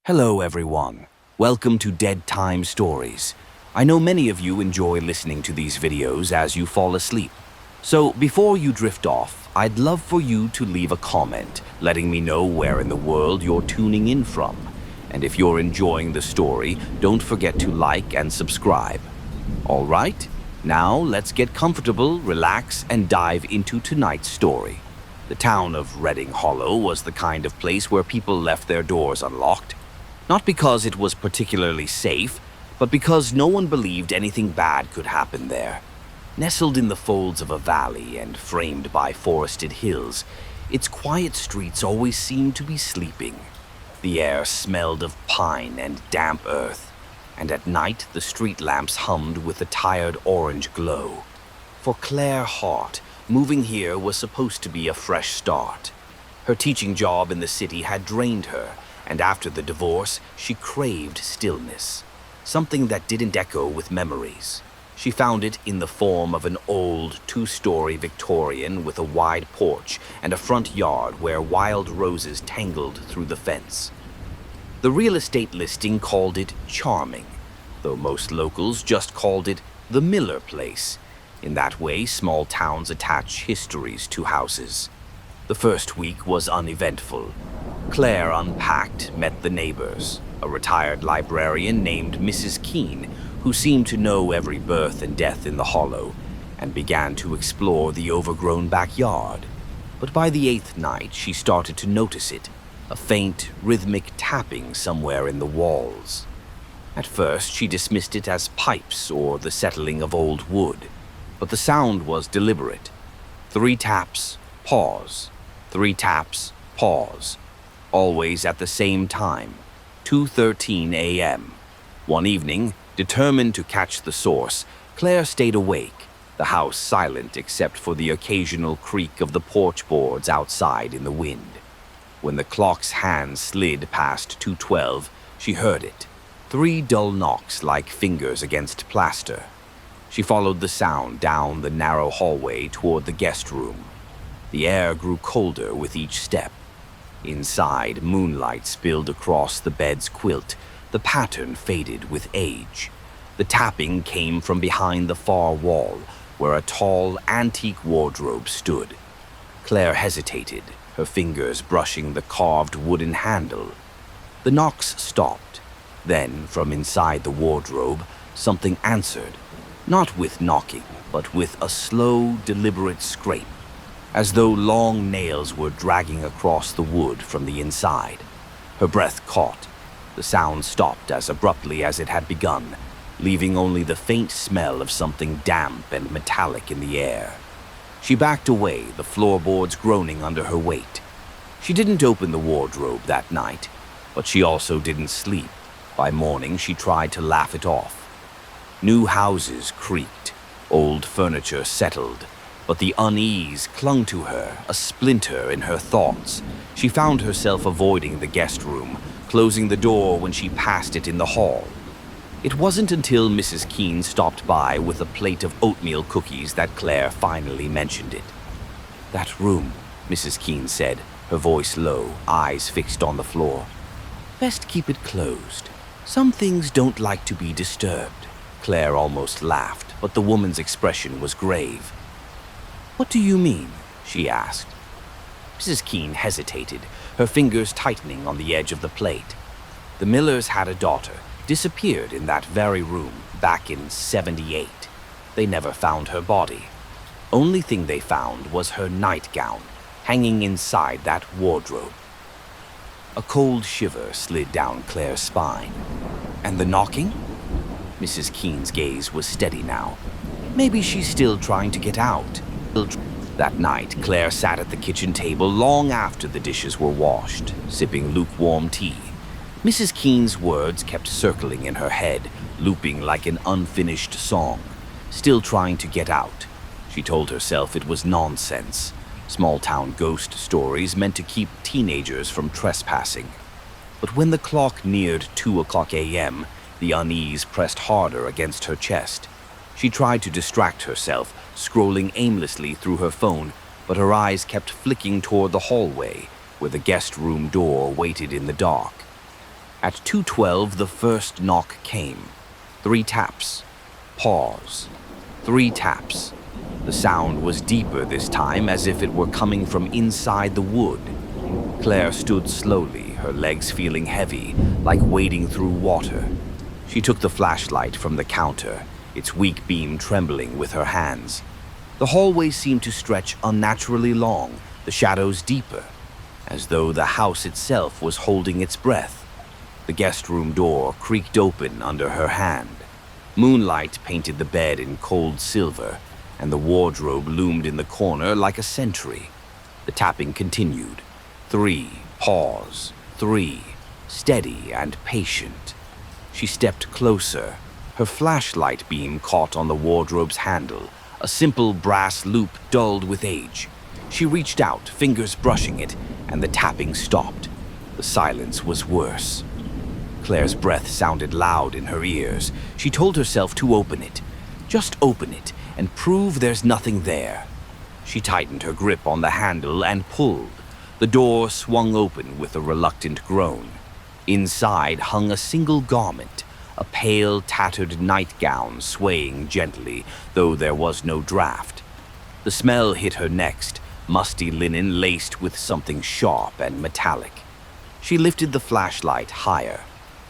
Hello, everyone. Welcome to Dead Time Stories. I know many of you enjoy listening to these videos as you fall asleep. So, before you drift off, I'd love for you to leave a comment letting me know where in the world you're tuning in from. And if you're enjoying the story, don't forget to like and subscribe. All right? Now, let's get comfortable, relax, and dive into tonight's story. The town of Redding Hollow was the kind of place where people left their doors unlocked. Not because it was particularly safe, but because no one believed anything bad could happen there. Nestled in the folds of a valley and framed by forested hills, its quiet streets always seemed to be sleeping. The air smelled of pine and damp earth, and at night the street lamps hummed with a tired orange glow. For Claire Hart, moving here was supposed to be a fresh start. Her teaching job in the city had drained her, and after the divorce, she craved stillness, something that didn't echo with memories. She found it in the form of an old two-story Victorian with a wide porch and a front yard where wild roses tangled through the fence. The real estate listing called it charming, though most locals just called it the Miller Place. In that way, small towns attach histories to houses. The first week was uneventful. Claire unpacked, met the neighbors, a retired librarian named Mrs. Keene, who seemed to know every birth and death in the hollow, and began to explore the overgrown backyard. But by the 8th night, she started to notice it, a faint, rhythmic tapping somewhere in the walls. At first, she dismissed it as pipes or the settling of old wood, but the sound was deliberate. 3 taps, pause. 3 taps, pause. Always at the same time, 2:13 a.m. One evening, determined to catch the source, Claire stayed awake, the house silent except for the occasional creak of the porch boards outside in the wind. When the clock's hands slid past 2:12, she heard it. 3 dull knocks like fingers against plaster. She followed the sound down the narrow hallway toward the guest room. The air grew colder with each step. Inside, moonlight spilled across the bed's quilt. The pattern faded with age. The tapping came from behind the far wall, where a tall, antique wardrobe stood. Claire hesitated, her fingers brushing the carved wooden handle. The knocks stopped. Then, from inside the wardrobe, something answered, not with knocking, but with a slow, deliberate scrape, as though long nails were dragging across the wood from the inside. Her breath caught. The sound stopped as abruptly as it had begun, leaving only the faint smell of something damp and metallic in the air. She backed away, the floorboards groaning under her weight. She didn't open the wardrobe that night, but she also didn't sleep. By morning, she tried to laugh it off. New houses creaked, old furniture settled, but the unease clung to her, a splinter in her thoughts. She found herself avoiding the guest room, closing the door when she passed it in the hall. It wasn't until Mrs. Keene stopped by with a plate of oatmeal cookies that Claire finally mentioned it. "That room," Mrs. Keene said, her voice low, eyes fixed on the floor. "Best keep it closed. Some things don't like to be disturbed." Claire almost laughed, but the woman's expression was grave. "What do you mean?" she asked. Mrs. Keene hesitated, her fingers tightening on the edge of the plate. The Millers had a daughter, disappeared in that very room back in '78. They never found her body. Only thing they found was her nightgown, hanging inside that wardrobe. A cold shiver slid down Claire's spine. "And the knocking?" Mrs. Keene's gaze was steady now. "Maybe she's still trying to get out." That night, Claire sat at the kitchen table long after the dishes were washed, sipping lukewarm tea. Mrs. Keene's words kept circling in her head, looping like an unfinished song. Still trying to get out. She told herself it was nonsense. Small-town ghost stories meant to keep teenagers from trespassing. But when the clock neared 2:00 a.m., the unease pressed harder against her chest. She tried to distract herself, scrolling aimlessly through her phone, but her eyes kept flicking toward the hallway, where the guest room door waited in the dark. At 2:12, the first knock came. 3 taps. Pause. 3 taps. The sound was deeper this time, as if it were coming from inside the wood. Claire stood slowly, her legs feeling heavy, like wading through water. She took the flashlight from the counter, its weak beam trembling with her hands. The hallway seemed to stretch unnaturally long, the shadows deeper, as though the house itself was holding its breath. The guest room door creaked open under her hand. Moonlight painted the bed in cold silver, and the wardrobe loomed in the corner like a sentry. The tapping continued. 3, pause, 3, steady and patient. She stepped closer. Her flashlight beam caught on the wardrobe's handle, a simple brass loop dulled with age. She reached out, fingers brushing it, and the tapping stopped. The silence was worse. Claire's breath sounded loud in her ears. She told herself to open it. Just open it and prove there's nothing there. She tightened her grip on the handle and pulled. The door swung open with a reluctant groan. Inside hung a single garment, a pale, tattered nightgown swaying gently, though there was no draft. The smell hit her next, musty linen laced with something sharp and metallic. She lifted the flashlight higher.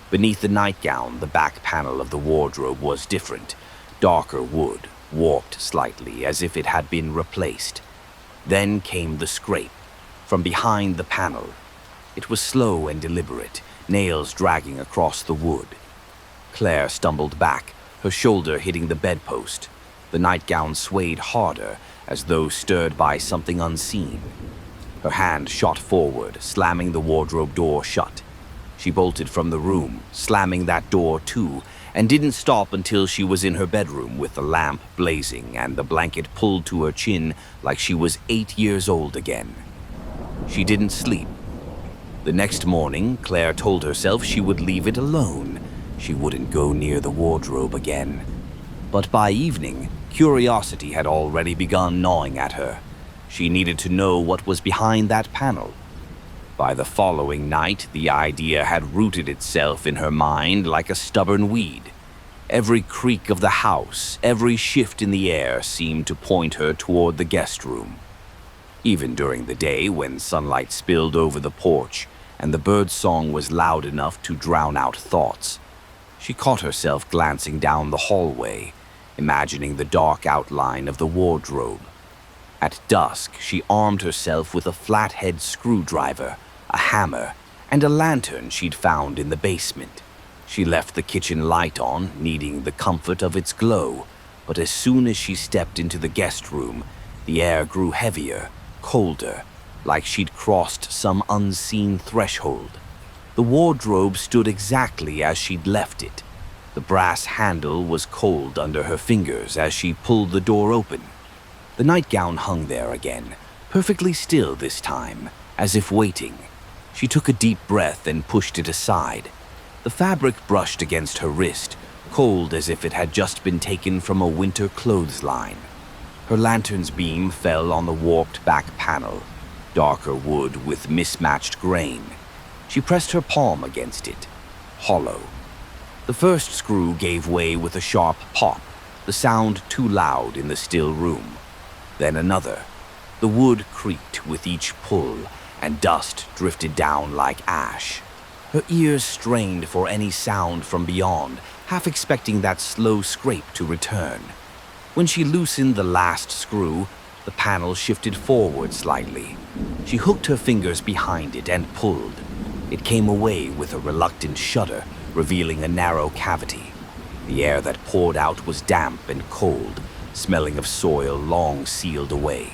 Beneath the nightgown, the back panel of the wardrobe was different, darker wood, warped slightly as if it had been replaced. Then came the scrape, from behind the panel. It was slow and deliberate, nails dragging across the wood. Claire stumbled back, her shoulder hitting the bedpost. The nightgown swayed harder, as though stirred by something unseen. Her hand shot forward, slamming the wardrobe door shut. She bolted from the room, slamming that door too, and didn't stop until she was in her bedroom with the lamp blazing and the blanket pulled to her chin like she was 8 years old again. She didn't sleep. The next morning, Claire told herself she would leave it alone. She wouldn't go near the wardrobe again. But by evening, curiosity had already begun gnawing at her. She needed to know what was behind that panel. By the following night, the idea had rooted itself in her mind like a stubborn weed. Every creak of the house, every shift in the air seemed to point her toward the guest room. Even during the day, when sunlight spilled over the porch and the bird's song was loud enough to drown out thoughts, she caught herself glancing down the hallway, imagining the dark outline of the wardrobe. At dusk, she armed herself with a flathead screwdriver, a hammer, and a lantern she'd found in the basement. She left the kitchen light on, needing the comfort of its glow, but as soon as she stepped into the guest room, the air grew heavier, colder, like she'd crossed some unseen threshold. The wardrobe stood exactly as she'd left it. The brass handle was cold under her fingers as she pulled the door open. The nightgown hung there again, perfectly still this time, as if waiting. She took a deep breath and pushed it aside. The fabric brushed against her wrist, cold as if it had just been taken from a winter clothesline. Her lantern's beam fell on the warped back panel, darker wood with mismatched grain. She pressed her palm against it, hollow. The first screw gave way with a sharp pop, the sound too loud in the still room. Then another. The wood creaked with each pull, and dust drifted down like ash. Her ears strained for any sound from beyond, half expecting that slow scrape to return. When she loosened the last screw, the panel shifted forward slightly. She hooked her fingers behind it and pulled. It came away with a reluctant shudder, revealing a narrow cavity. The air that poured out was damp and cold, smelling of soil long sealed away.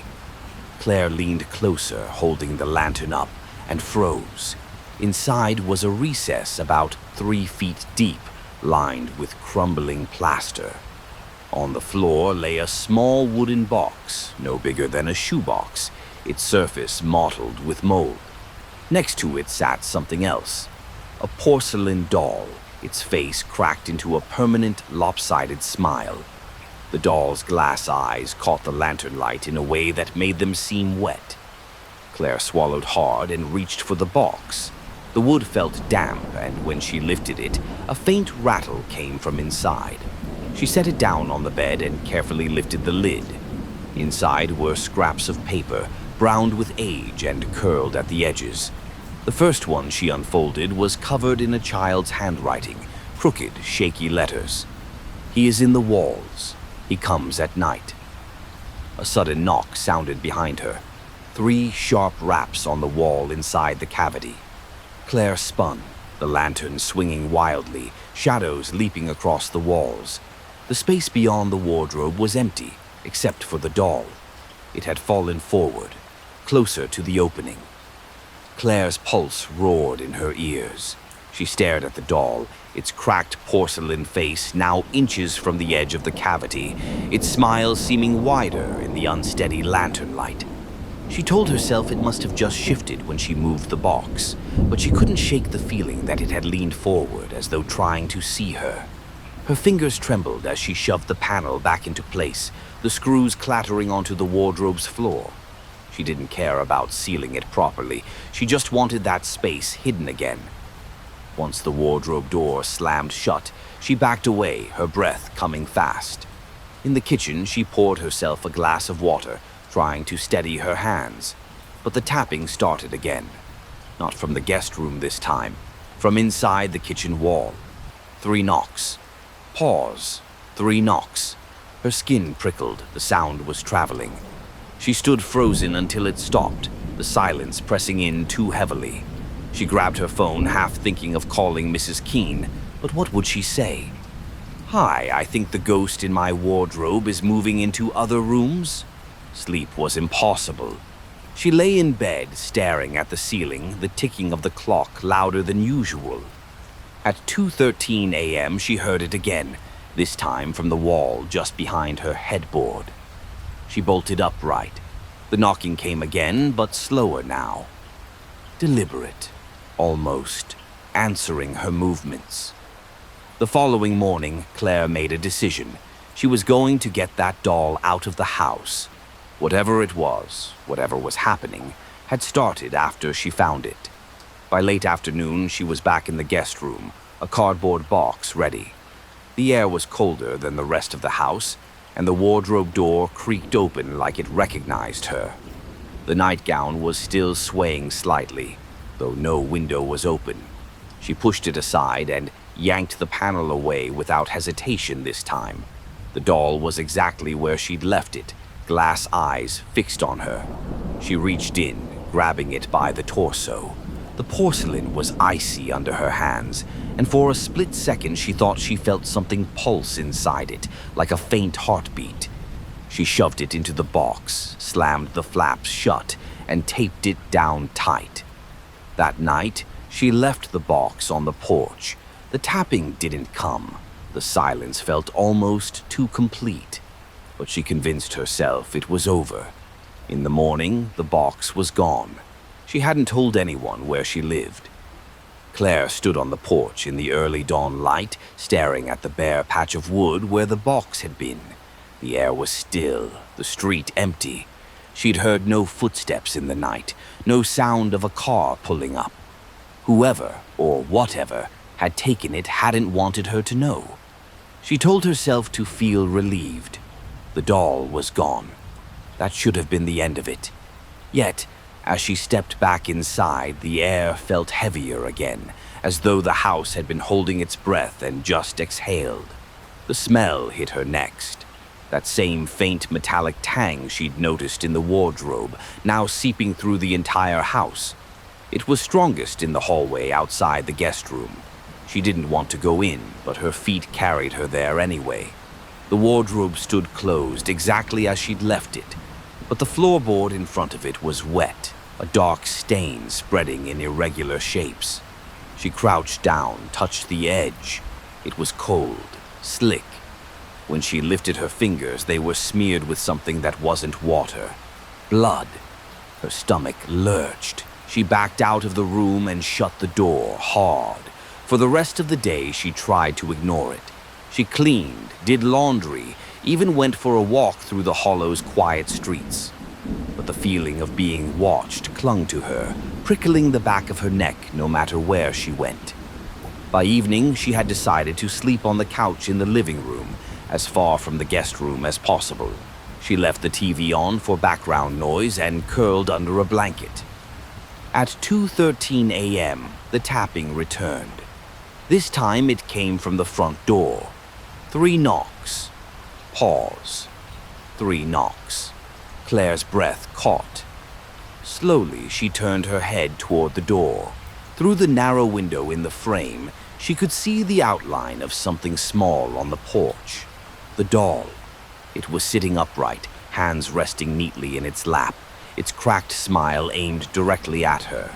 Claire leaned closer, holding the lantern up, and froze. Inside was a recess about 3 feet deep, lined with crumbling plaster. On the floor lay a small wooden box, no bigger than a shoebox, its surface mottled with mold. Next to it sat something else, a porcelain doll, its face cracked into a permanent, lopsided smile. The doll's glass eyes caught the lantern light in a way that made them seem wet. Claire swallowed hard and reached for the box. The wood felt damp, and when she lifted it, a faint rattle came from inside. She set it down on the bed and carefully lifted the lid. Inside were scraps of paper, browned with age and curled at the edges. The first one she unfolded was covered in a child's handwriting, crooked, shaky letters. "He is in the walls. He comes at night." A sudden knock sounded behind her. 3 sharp raps on the wall inside the cavity. Claire spun, the lantern swinging wildly, shadows leaping across the walls. The space beyond the wardrobe was empty, except for the doll. It had fallen forward, closer to the opening. Claire's pulse roared in her ears. She stared at the doll, its cracked porcelain face now inches from the edge of the cavity, its smile seeming wider in the unsteady lantern light. She told herself it must have just shifted when she moved the box, but she couldn't shake the feeling that it had leaned forward as though trying to see her. Her fingers trembled as she shoved the panel back into place, the screws clattering onto the wardrobe's floor. She didn't care about sealing it properly. She just wanted that space hidden again. Once the wardrobe door slammed shut, she backed away, her breath coming fast. In the kitchen, she poured herself a glass of water, trying to steady her hands. But the tapping started again. Not from the guest room this time, from inside the kitchen wall. 3 knocks. Pause. 3 knocks. Her skin prickled, the sound was traveling. She stood frozen until it stopped, the silence pressing in too heavily. She grabbed her phone, half thinking of calling Mrs. Keene, but what would she say? "Hi, I think the ghost in my wardrobe is moving into other rooms?" Sleep was impossible. She lay in bed, staring at the ceiling, the ticking of the clock louder than usual. At 2:13 a.m., she heard it again, this time from the wall just behind her headboard. She bolted upright. The knocking came again, but slower now. Deliberate, almost, answering her movements. The following morning, Claire made a decision. She was going to get that doll out of the house. Whatever it was, whatever was happening, had started after she found it. By late afternoon, she was back in the guest room, a cardboard box ready. The air was colder than the rest of the house, and the wardrobe door creaked open like it recognized her. The nightgown was still swaying slightly, though no window was open. She pushed it aside and yanked the panel away without hesitation this time. The doll was exactly where she'd left it, glass eyes fixed on her. She reached in, grabbing it by the torso. The porcelain was icy under her hands, and for a split second she thought she felt something pulse inside it, like a faint heartbeat. She shoved it into the box, slammed the flaps shut, and taped it down tight. That night, she left the box on the porch. The tapping didn't come. The silence felt almost too complete. But she convinced herself it was over. In the morning, the box was gone. She hadn't told anyone where she lived. Claire stood on the porch in the early dawn light, staring at the bare patch of wood where the box had been. The air was still, the street empty. She'd heard no footsteps in the night, no sound of a car pulling up. Whoever, or whatever, had taken it hadn't wanted her to know. She told herself to feel relieved. The doll was gone. That should have been the end of it. Yet, as she stepped back inside, the air felt heavier again, as though the house had been holding its breath and just exhaled. The smell hit her next. That same faint metallic tang she'd noticed in the wardrobe, now seeping through the entire house. It was strongest in the hallway outside the guest room. She didn't want to go in, but her feet carried her there anyway. The wardrobe stood closed exactly as she'd left it, but the floorboard in front of it was wet, a dark stain spreading in irregular shapes. She crouched down, touched the edge. It was cold, slick. When she lifted her fingers, they were smeared with something that wasn't water. Blood. Her stomach lurched. She backed out of the room and shut the door hard. For the rest of the day, she tried to ignore it. She cleaned, did laundry, even went for a walk through the hollow's quiet streets. But the feeling of being watched clung to her, prickling the back of her neck no matter where she went. By evening, she had decided to sleep on the couch in the living room, as far from the guest room as possible. She left the TV on for background noise and curled under a blanket. At 2:13 a.m., the tapping returned. This time it came from the front door. 3 knocks. Pause. 3 knocks. Claire's breath caught. Slowly, she turned her head toward the door. Through the narrow window in the frame, she could see the outline of something small on the porch. The doll. It was sitting upright, hands resting neatly in its lap, its cracked smile aimed directly at her.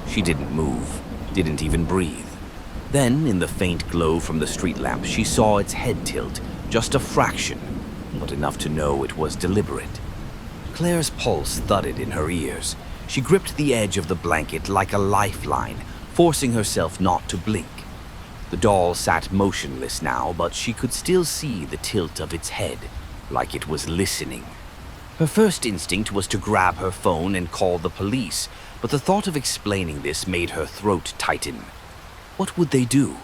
She didn't move, didn't even breathe. Then, in the faint glow from the street lamp, she saw its head tilt, just a fraction, but enough to know it was deliberate. Claire's pulse thudded in her ears. She gripped the edge of the blanket like a lifeline, forcing herself not to blink. The doll sat motionless now, but she could still see the tilt of its head, like it was listening. Her first instinct was to grab her phone and call the police, but the thought of explaining this made her throat tighten. What would they do?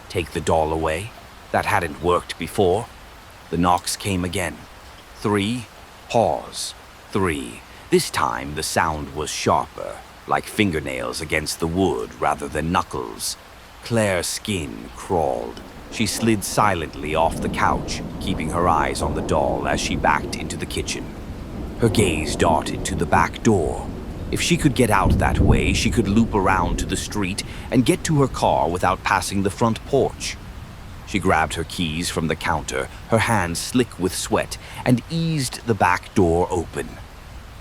Take the doll away? That hadn't worked before. The knocks came again. 3. Pause. 3. This time the sound was sharper, like fingernails against the wood rather than knuckles. Claire's skin crawled. She slid silently off the couch, keeping her eyes on the doll as she backed into the kitchen. Her gaze darted to the back door. If she could get out that way, she could loop around to the street and get to her car without passing the front porch. She grabbed her keys from the counter, her hands slick with sweat, and eased the back door open.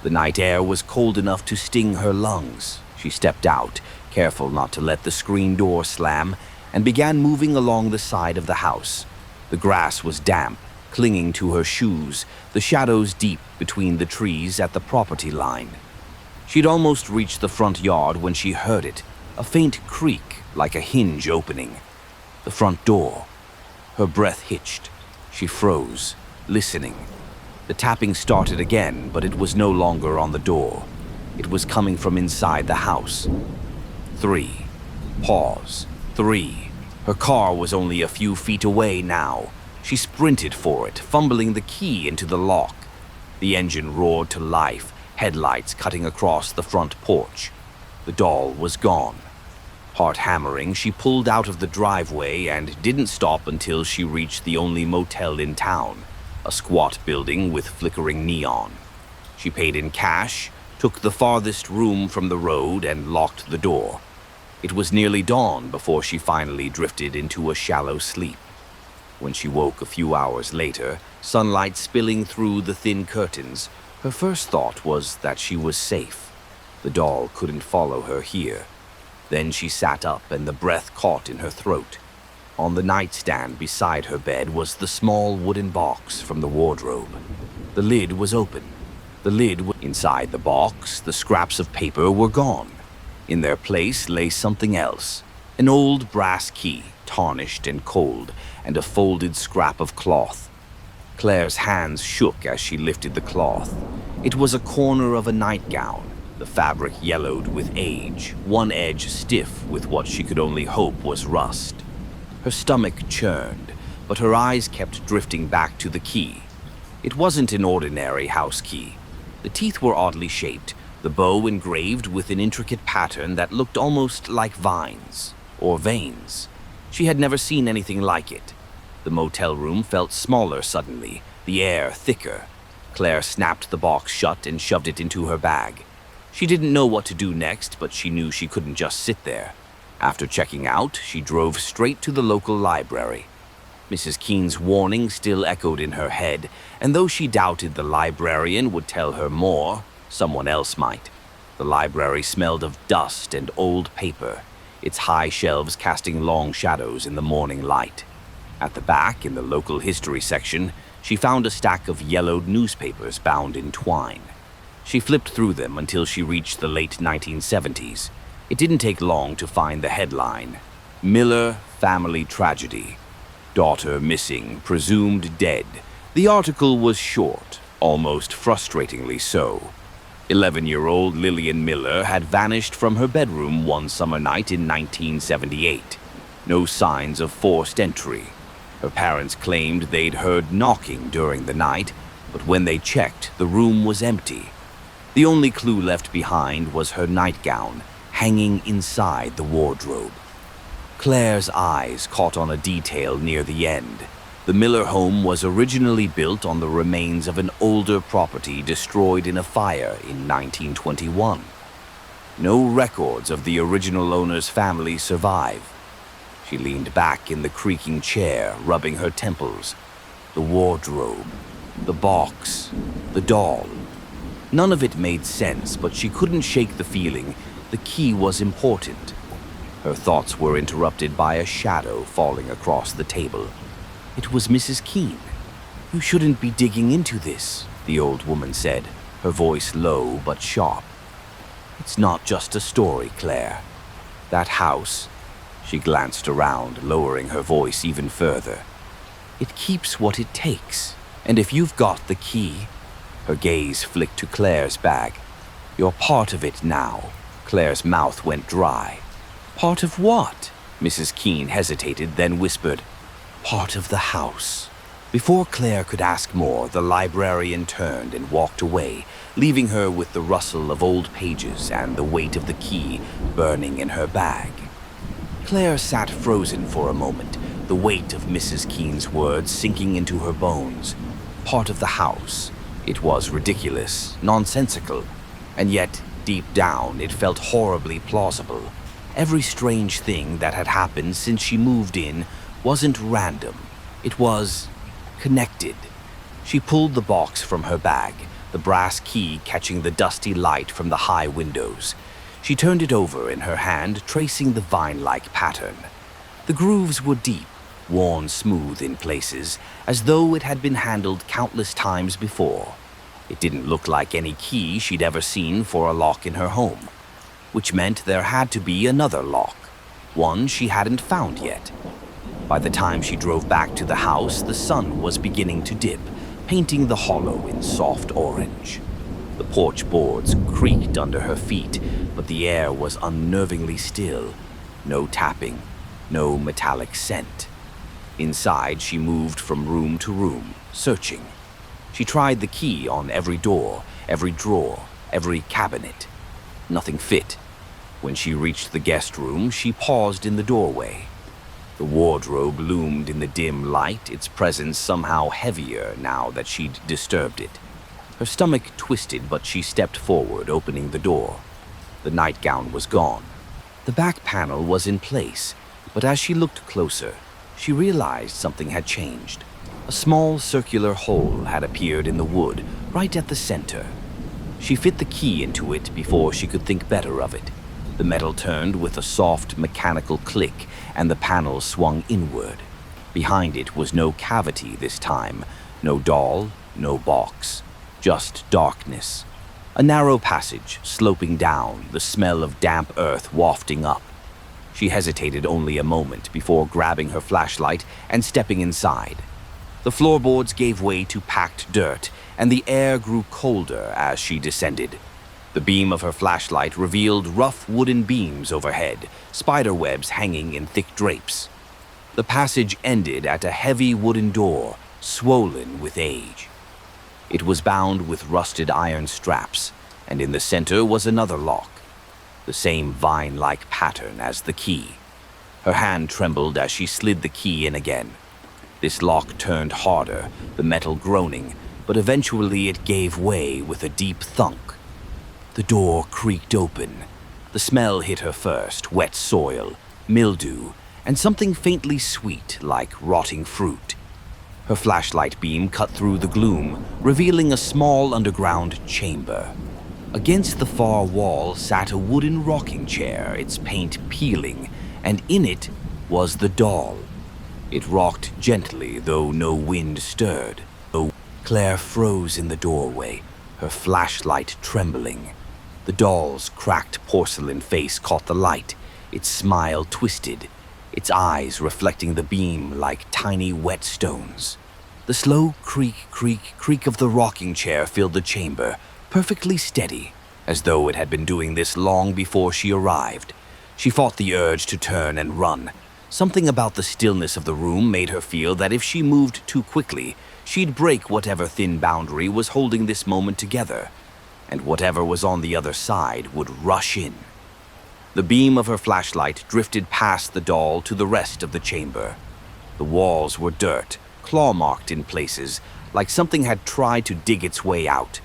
The night air was cold enough to sting her lungs. She stepped out, careful not to let the screen door slam, and began moving along the side of the house. The grass was damp, clinging to her shoes, the shadows deep between the trees at the property line. She'd almost reached the front yard when she heard it, a faint creak like a hinge opening. The front door. Her breath hitched. She froze, listening. The tapping started again, but it was no longer on the door. It was coming from inside the house. 3. Pause. 3. Her car was only a few feet away now. She sprinted for it, fumbling the key into the lock. The engine roared to life, headlights cutting across the front porch. The doll was gone. Heart hammering, she pulled out of the driveway and didn't stop until she reached the only motel in town, a squat building with flickering neon. She paid in cash, took the farthest room from the road, and locked the door. It was nearly dawn before she finally drifted into a shallow sleep. When she woke a few hours later, sunlight spilling through the thin curtains, her first thought was that she was safe. The doll couldn't follow her here. Then she sat up and the breath caught in her throat. On the nightstand beside her bed was the small wooden box from the wardrobe. The lid was open. Inside the box, the scraps of paper were gone. In their place lay something else, an old brass key, tarnished and cold, and a folded scrap of cloth. Claire's hands shook as she lifted the cloth. It was a corner of a nightgown, the fabric yellowed with age, one edge stiff with what she could only hope was rust. Her stomach churned, but her eyes kept drifting back to the key. It wasn't an ordinary house key. The teeth were oddly shaped, the bow engraved with an intricate pattern that looked almost like vines or veins. She had never seen anything like it. The motel room felt smaller suddenly, the air thicker. Claire snapped the box shut and shoved it into her bag. She didn't know what to do next, but she knew she couldn't just sit there. After checking out, she drove straight to the local library. Mrs. Keene's warning still echoed in her head, and though she doubted the librarian would tell her more, someone else might. The library smelled of dust and old paper, its high shelves casting long shadows in the morning light. At the back, in the local history section, she found a stack of yellowed newspapers bound in twine. She flipped through them until she reached the late 1970s. It didn't take long to find the headline: Miller Family Tragedy. Daughter missing, presumed dead. The article was short, almost frustratingly so. 11-year-old Lillian Miller had vanished from her bedroom one summer night in 1978. No signs of forced entry. Her parents claimed they'd heard knocking during the night, but when they checked, the room was empty. The only clue left behind was her nightgown, hanging inside the wardrobe. Claire's eyes caught on a detail near the end. The Miller home was originally built on the remains of an older property destroyed in a fire in 1921. No records of the original owner's family survive. She leaned back in the creaking chair, rubbing her temples. The wardrobe, the box, the doll. None of it made sense, but she couldn't shake the feeling the key was important. Her thoughts were interrupted by a shadow falling across the table. It was Mrs. Keene. "You shouldn't be digging into this," the old woman said, her voice low but sharp. "It's not just a story, Claire. That house," she glanced around, lowering her voice even further, "it keeps what it takes. And if you've got the key," her gaze flicked to Claire's bag, "you're part of it now." Claire's mouth went dry. "Part of what?" Mrs. Keene hesitated, then whispered, "Part of the house." Before Claire could ask more, the librarian turned and walked away, leaving her with the rustle of old pages and the weight of the key burning in her bag. Claire sat frozen for a moment, the weight of Mrs. Keene's words sinking into her bones. Part of the house. It was ridiculous, nonsensical, and yet, deep down, it felt horribly plausible. Every strange thing that had happened since she moved in wasn't random. It was connected. She pulled the box from her bag, the brass key catching the dusty light from the high windows. She turned it over in her hand, tracing the vine-like pattern. The grooves were deep, worn smooth in places, as though it had been handled countless times before. It didn't look like any key she'd ever seen for a lock in her home, which meant there had to be another lock, one she hadn't found yet. By the time she drove back to the house, the sun was beginning to dip, painting the hollow in soft orange. The porch boards creaked under her feet, but the air was unnervingly still. No tapping, no metallic scent. Inside, she moved from room to room, searching. She tried the key on every door, every drawer, every cabinet. Nothing fit. When she reached the guest room, she paused in the doorway. The wardrobe loomed in the dim light, its presence somehow heavier now that she'd disturbed it. Her stomach twisted, but she stepped forward, opening the door. The nightgown was gone. The back panel was in place, but as she looked closer, she realized something had changed. A small circular hole had appeared in the wood, right at the center. She fit the key into it before she could think better of it. The metal turned with a soft mechanical click, and the panel swung inward. Behind it was no cavity this time, no doll, no box, just darkness. A narrow passage sloping down, the smell of damp earth wafting up. She hesitated only a moment before grabbing her flashlight and stepping inside. The floorboards gave way to packed dirt, and the air grew colder as she descended. The beam of her flashlight revealed rough wooden beams overhead, spider webs hanging in thick drapes. The passage ended at a heavy wooden door, swollen with age. It was bound with rusted iron straps, and in the center was another lock, the same vine-like pattern as the key. Her hand trembled as she slid the key in again. This lock turned harder, the metal groaning, but eventually it gave way with a deep thunk. The door creaked open. The smell hit her first, wet soil, mildew, and something faintly sweet like rotting fruit. Her flashlight beam cut through the gloom, revealing a small underground chamber. Against the far wall sat a wooden rocking chair, its paint peeling, and in it was the doll. It rocked gently, though no wind stirred. Claire froze in the doorway, her flashlight trembling. The doll's cracked porcelain face caught the light, its smile twisted, its eyes reflecting the beam like tiny whetstones. The slow creak, creak, creak of the rocking chair filled the chamber, perfectly steady, as though it had been doing this long before she arrived. She fought the urge to turn and run. Something about the stillness of the room made her feel that if she moved too quickly, she'd break whatever thin boundary was holding this moment together, and whatever was on the other side would rush in. The beam of her flashlight drifted past the doll to the rest of the chamber. The walls were dirt, claw-marked in places, like something had tried to dig its way out.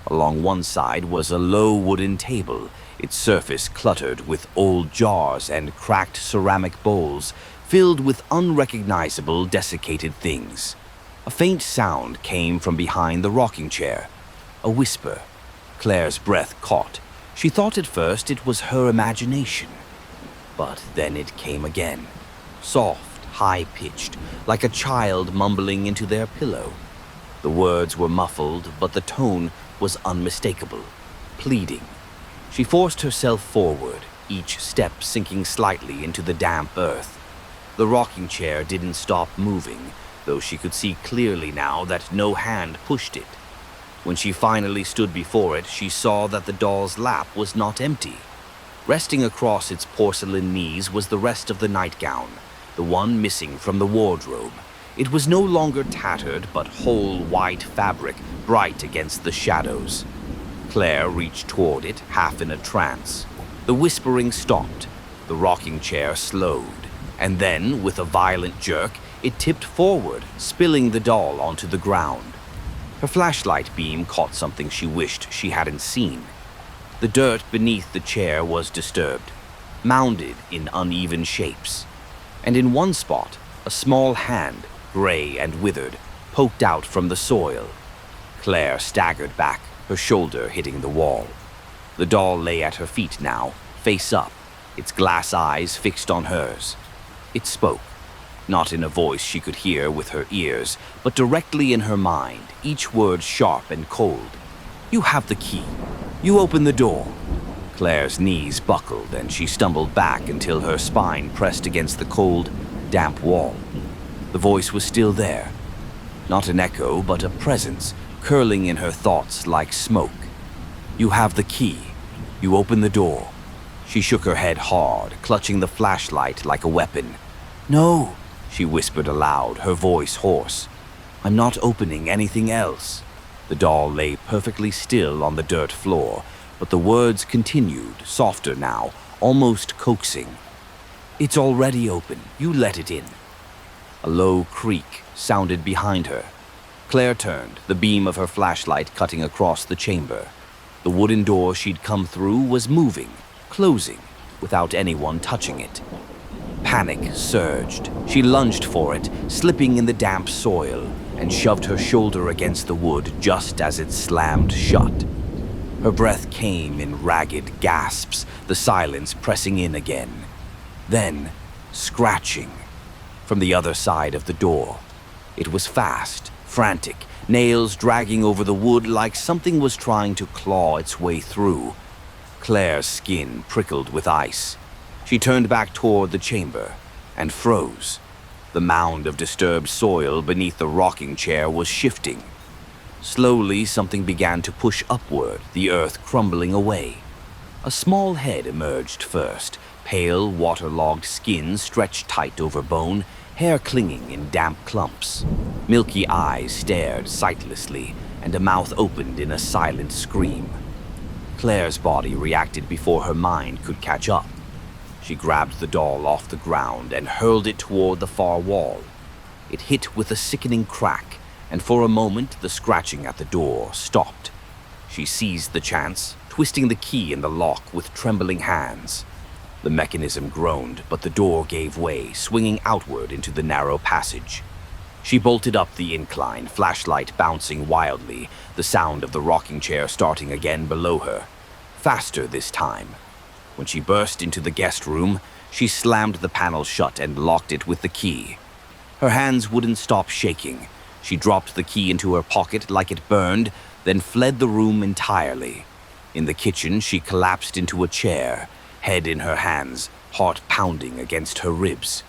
Along one side was a low wooden table, its surface cluttered with old jars and cracked ceramic bowls filled with unrecognizable desiccated things. A faint sound came from behind the rocking chair, a whisper. Claire's breath caught. She thought at first it was her imagination. But then it came again, soft, high-pitched, like a child mumbling into their pillow. The words were muffled, but the tone was unmistakable, pleading. She forced herself forward, each step sinking slightly into the damp earth. The rocking chair didn't stop moving, though she could see clearly now that no hand pushed it. When she finally stood before it, she saw that the doll's lap was not empty. Resting across its porcelain knees was the rest of the nightgown, the one missing from the wardrobe. It was no longer tattered, but whole white fabric, bright against the shadows. Claire reached toward it, half in a trance. The whispering stopped. The rocking chair slowed, and then, with a violent jerk, it tipped forward, spilling the doll onto the ground. Her flashlight beam caught something she wished she hadn't seen. The dirt beneath the chair was disturbed, mounded in uneven shapes. And in one spot, a small hand, gray and withered, poked out from the soil. Claire staggered back, her shoulder hitting the wall. The doll lay at her feet now, face up, its glass eyes fixed on hers. It spoke. Not in a voice she could hear with her ears, but directly in her mind, each word sharp and cold. "You have the key. You open the door." Claire's knees buckled and she stumbled back until her spine pressed against the cold, damp wall. The voice was still there. Not an echo, but a presence, curling in her thoughts like smoke. "You have the key. You open the door." She shook her head hard, clutching the flashlight like a weapon. "No," she whispered aloud, her voice hoarse. "I'm not opening anything else." The doll lay perfectly still on the dirt floor, but the words continued, softer now, almost coaxing. "It's already open. You let it in." A low creak sounded behind her. Claire turned, the beam of her flashlight cutting across the chamber. The wooden door she'd come through was moving, closing, without anyone touching it. Panic surged. She lunged for it, slipping in the damp soil, and shoved her shoulder against the wood just as it slammed shut. Her breath came in ragged gasps, the silence pressing in again. Then, scratching from the other side of the door. It was fast, frantic, nails dragging over the wood like something was trying to claw its way through. Claire's skin prickled with ice. She turned back toward the chamber and froze. The mound of disturbed soil beneath the rocking chair was shifting. Slowly, something began to push upward, the earth crumbling away. A small head emerged first, pale, waterlogged skin stretched tight over bone, hair clinging in damp clumps. Milky eyes stared sightlessly, and a mouth opened in a silent scream. Claire's body reacted before her mind could catch up. She grabbed the doll off the ground and hurled it toward the far wall. It hit with a sickening crack, and for a moment the scratching at the door stopped. She seized the chance, twisting the key in the lock with trembling hands. The mechanism groaned, but the door gave way, swinging outward into the narrow passage. She bolted up the incline, flashlight bouncing wildly, the sound of the rocking chair starting again below her. Faster this time. When she burst into the guest room, she slammed the panel shut and locked it with the key. Her hands wouldn't stop shaking. She dropped the key into her pocket like it burned, then fled the room entirely. In the kitchen, she collapsed into a chair, head in her hands, heart pounding against her ribs.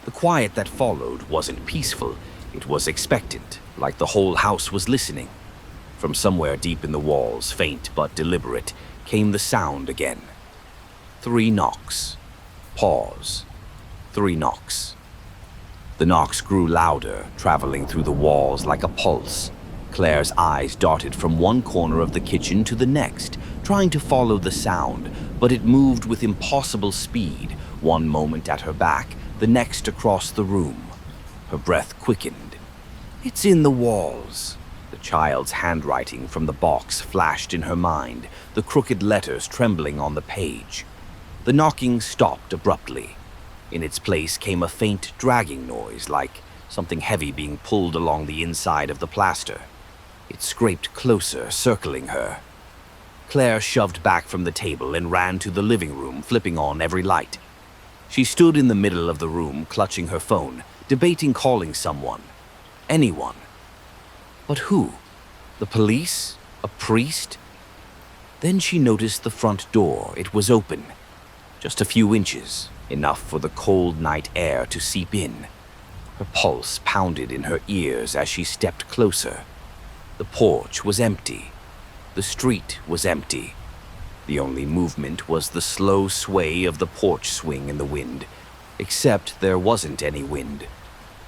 The quiet that followed wasn't peaceful. It was expectant, like the whole house was listening. From somewhere deep in the walls, faint but deliberate, came the sound again. 3 knocks. Pause. 3 knocks. The knocks grew louder, traveling through the walls like a pulse. Claire's eyes darted from one corner of the kitchen to the next, trying to follow the sound, but it moved with impossible speed, one moment at her back, the next across the room. Her breath quickened. "It's in the walls." The child's handwriting from the box flashed in her mind, the crooked letters trembling on the page. The knocking stopped abruptly. In its place came a faint dragging noise, like something heavy being pulled along the inside of the plaster. It scraped closer, circling her. Claire shoved back from the table and ran to the living room, flipping on every light. She stood in the middle of the room, clutching her phone, debating calling someone. Anyone. But who? The police? A priest? Then she noticed the front door. It was open. Just a few inches, enough for the cold night air to seep in. Her pulse pounded in her ears as she stepped closer. The porch was empty. The street was empty. The only movement was the slow sway of the porch swing in the wind, except there wasn't any wind.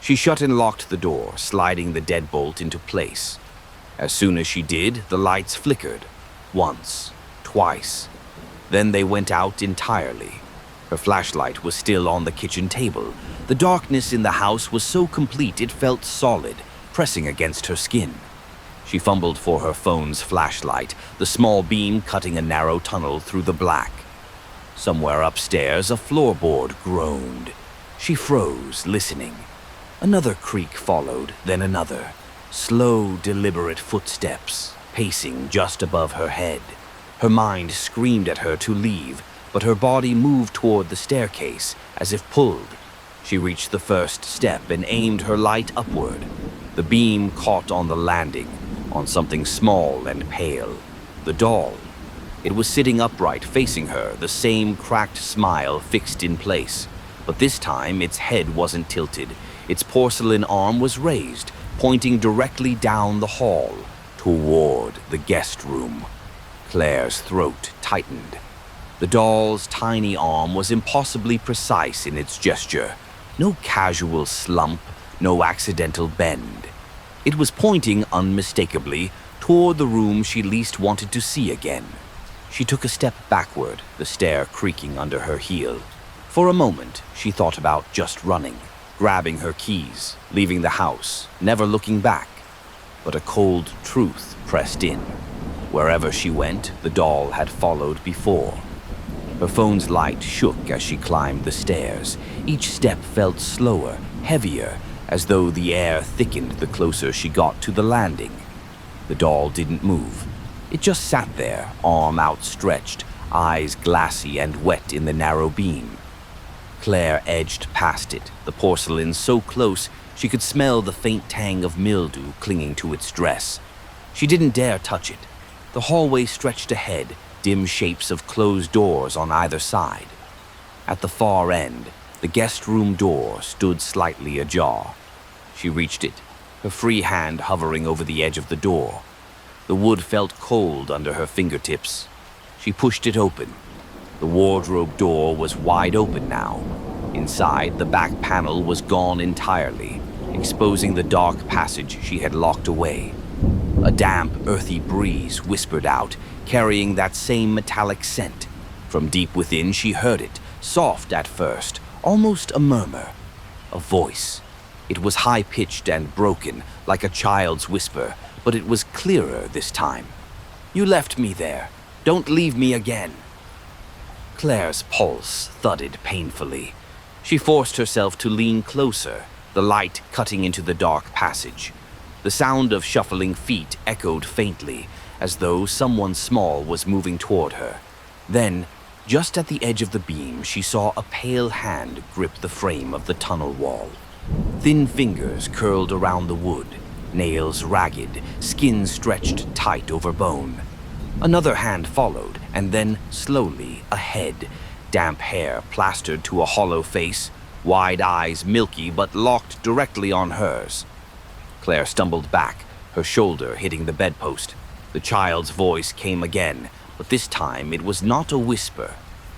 She shut and locked the door, sliding the deadbolt into place. As soon as she did, the lights flickered. Once, twice. Then they went out entirely. Her flashlight was still on the kitchen table. The darkness in the house was so complete it felt solid, pressing against her skin. She fumbled for her phone's flashlight, the small beam cutting a narrow tunnel through the black. Somewhere upstairs, a floorboard groaned. She froze, listening. Another creak followed, then another. Slow, deliberate footsteps, pacing just above her head. Her mind screamed at her to leave, but her body moved toward the staircase, as if pulled. She reached the first step and aimed her light upward. The beam caught on the landing, on something small and pale. The doll. It was sitting upright, facing her, the same cracked smile fixed in place. But this time, its head wasn't tilted. Its porcelain arm was raised, pointing directly down the hall, toward the guest room. Claire's throat tightened. The doll's tiny arm was impossibly precise in its gesture. No casual slump, no accidental bend. It was pointing unmistakably toward the room she least wanted to see again. She took a step backward, the stair creaking under her heel. For a moment, she thought about just running, grabbing her keys, leaving the house, never looking back. But a cold truth pressed in. Wherever she went, the doll had followed before. Her phone's light shook as she climbed the stairs. Each step felt slower, heavier, as though the air thickened the closer she got to the landing. The doll didn't move. It just sat there, arm outstretched, eyes glassy and wet in the narrow beam. Claire edged past it, the porcelain so close she could smell the faint tang of mildew clinging to its dress. She didn't dare touch it. The hallway stretched ahead, dim shapes of closed doors on either side. At the far end, the guest room door stood slightly ajar. She reached it, her free hand hovering over the edge of the door. The wood felt cold under her fingertips. She pushed it open. The wardrobe door was wide open now. Inside, the back panel was gone entirely, exposing the dark passage she had locked away. A damp, earthy breeze whispered out, carrying that same metallic scent. From deep within, she heard it, soft at first, almost a murmur. A voice. It was high-pitched and broken, like a child's whisper, but it was clearer this time. "You left me there. Don't leave me again." Claire's pulse thudded painfully. She forced herself to lean closer, the light cutting into the dark passage. The sound of shuffling feet echoed faintly, as though someone small was moving toward her. Then, just at the edge of the beam, she saw a pale hand grip the frame of the tunnel wall. Thin fingers curled around the wood, nails ragged, skin stretched tight over bone. Another hand followed, and then, slowly, a head, damp hair plastered to a hollow face, wide eyes milky but locked directly on hers. Claire stumbled back, her shoulder hitting the bedpost. The child's voice came again, but this time it was not a whisper.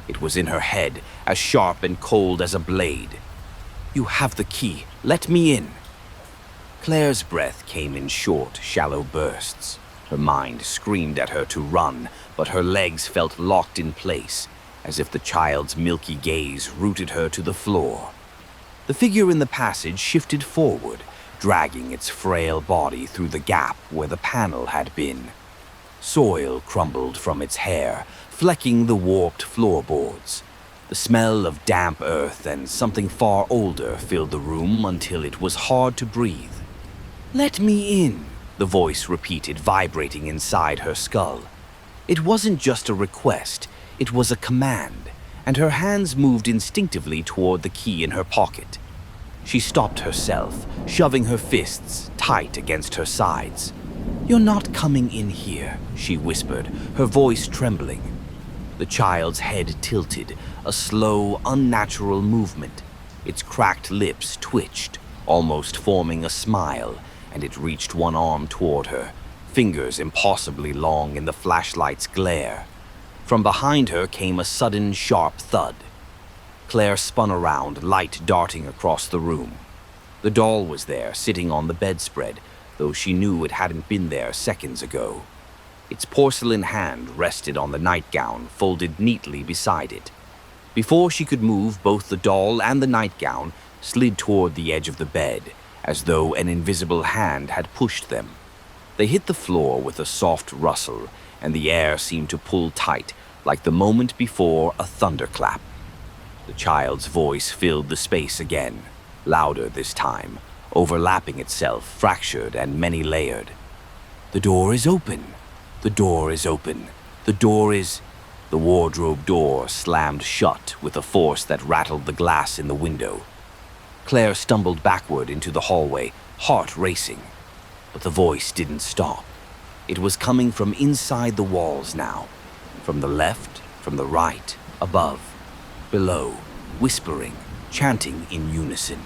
It was in her head, as sharp and cold as a blade. "You have the key. Let me in." Claire's breath came in short, shallow bursts. Her mind screamed at her to run, but her legs felt locked in place, as if the child's milky gaze rooted her to the floor. The figure in the passage shifted forward, dragging its frail body through the gap where the panel had been. Soil crumbled from its hair, flecking the warped floorboards. The smell of damp earth and something far older filled the room until it was hard to breathe. "Let me in," the voice repeated, vibrating inside her skull. It wasn't just a request, it was a command, and her hands moved instinctively toward the key in her pocket. She stopped herself, shoving her fists tight against her sides. "You're not coming in here," she whispered, her voice trembling. The child's head tilted, a slow, unnatural movement. Its cracked lips twitched, almost forming a smile, and it reached one arm toward her, fingers impossibly long in the flashlight's glare. From behind her came a sudden, sharp thud. Claire spun around, light darting across the room. The doll was there, sitting on the bedspread, though she knew it hadn't been there seconds ago. Its porcelain hand rested on the nightgown, folded neatly beside it. Before she could move, both the doll and the nightgown slid toward the edge of the bed, as though an invisible hand had pushed them. They hit the floor with a soft rustle, and the air seemed to pull tight, like the moment before a thunderclap. The child's voice filled the space again, louder this time, overlapping itself, fractured and many-layered. "The door is open. The door is open. The door is—" The wardrobe door slammed shut with a force that rattled the glass in the window. Claire stumbled backward into the hallway, heart racing. But the voice didn't stop. It was coming from inside the walls now, from the left, from the right, above, below, whispering, chanting in unison.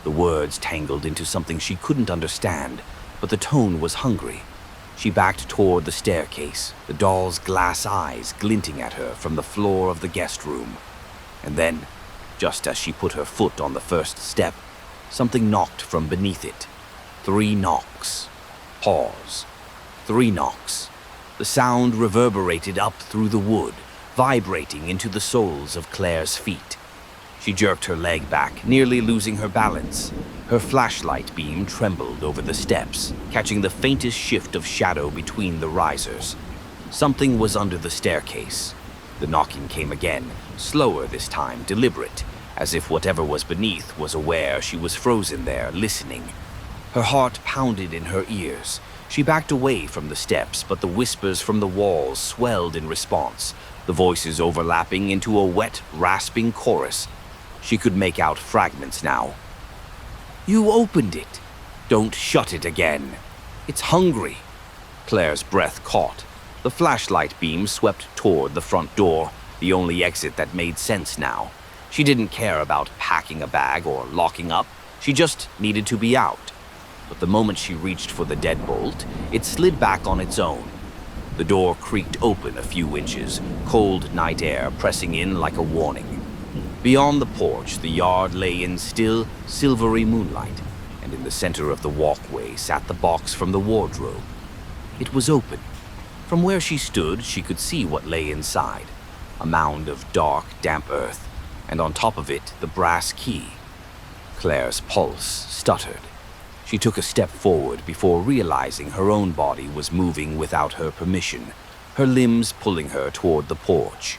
The words tangled into something she couldn't understand, but the tone was hungry. She backed toward the staircase, the doll's glass eyes glinting at her from the floor of the guest room. And then, just as she put her foot on the first step, something knocked from beneath it. 3 knocks. Pause. 3 knocks. The sound reverberated up through the wood, vibrating into the soles of Claire's feet. She jerked her leg back, nearly losing her balance. Her flashlight beam trembled over the steps, catching the faintest shift of shadow between the risers. Something was under the staircase. The knocking came again, slower this time, deliberate, as if whatever was beneath was aware she was frozen there, listening. Her heart pounded in her ears. She backed away from the steps, but the whispers from the walls swelled in response, the voices overlapping into a wet, rasping chorus. She could make out fragments now. "You opened it. Don't shut it again. It's hungry." Claire's breath caught. The flashlight beam swept toward the front door, the only exit that made sense now. She didn't care about packing a bag or locking up. She just needed to be out. But the moment she reached for the deadbolt, it slid back on its own. The door creaked open a few inches, cold night air pressing in like a warning. Beyond the porch, the yard lay in still, silvery moonlight, and in the center of the walkway sat the box from the wardrobe. It was open. From where she stood, she could see what lay inside, a mound of dark, damp earth, and on top of it, the brass key. Claire's pulse stuttered. She took a step forward before realizing her own body was moving without her permission, her limbs pulling her toward the porch.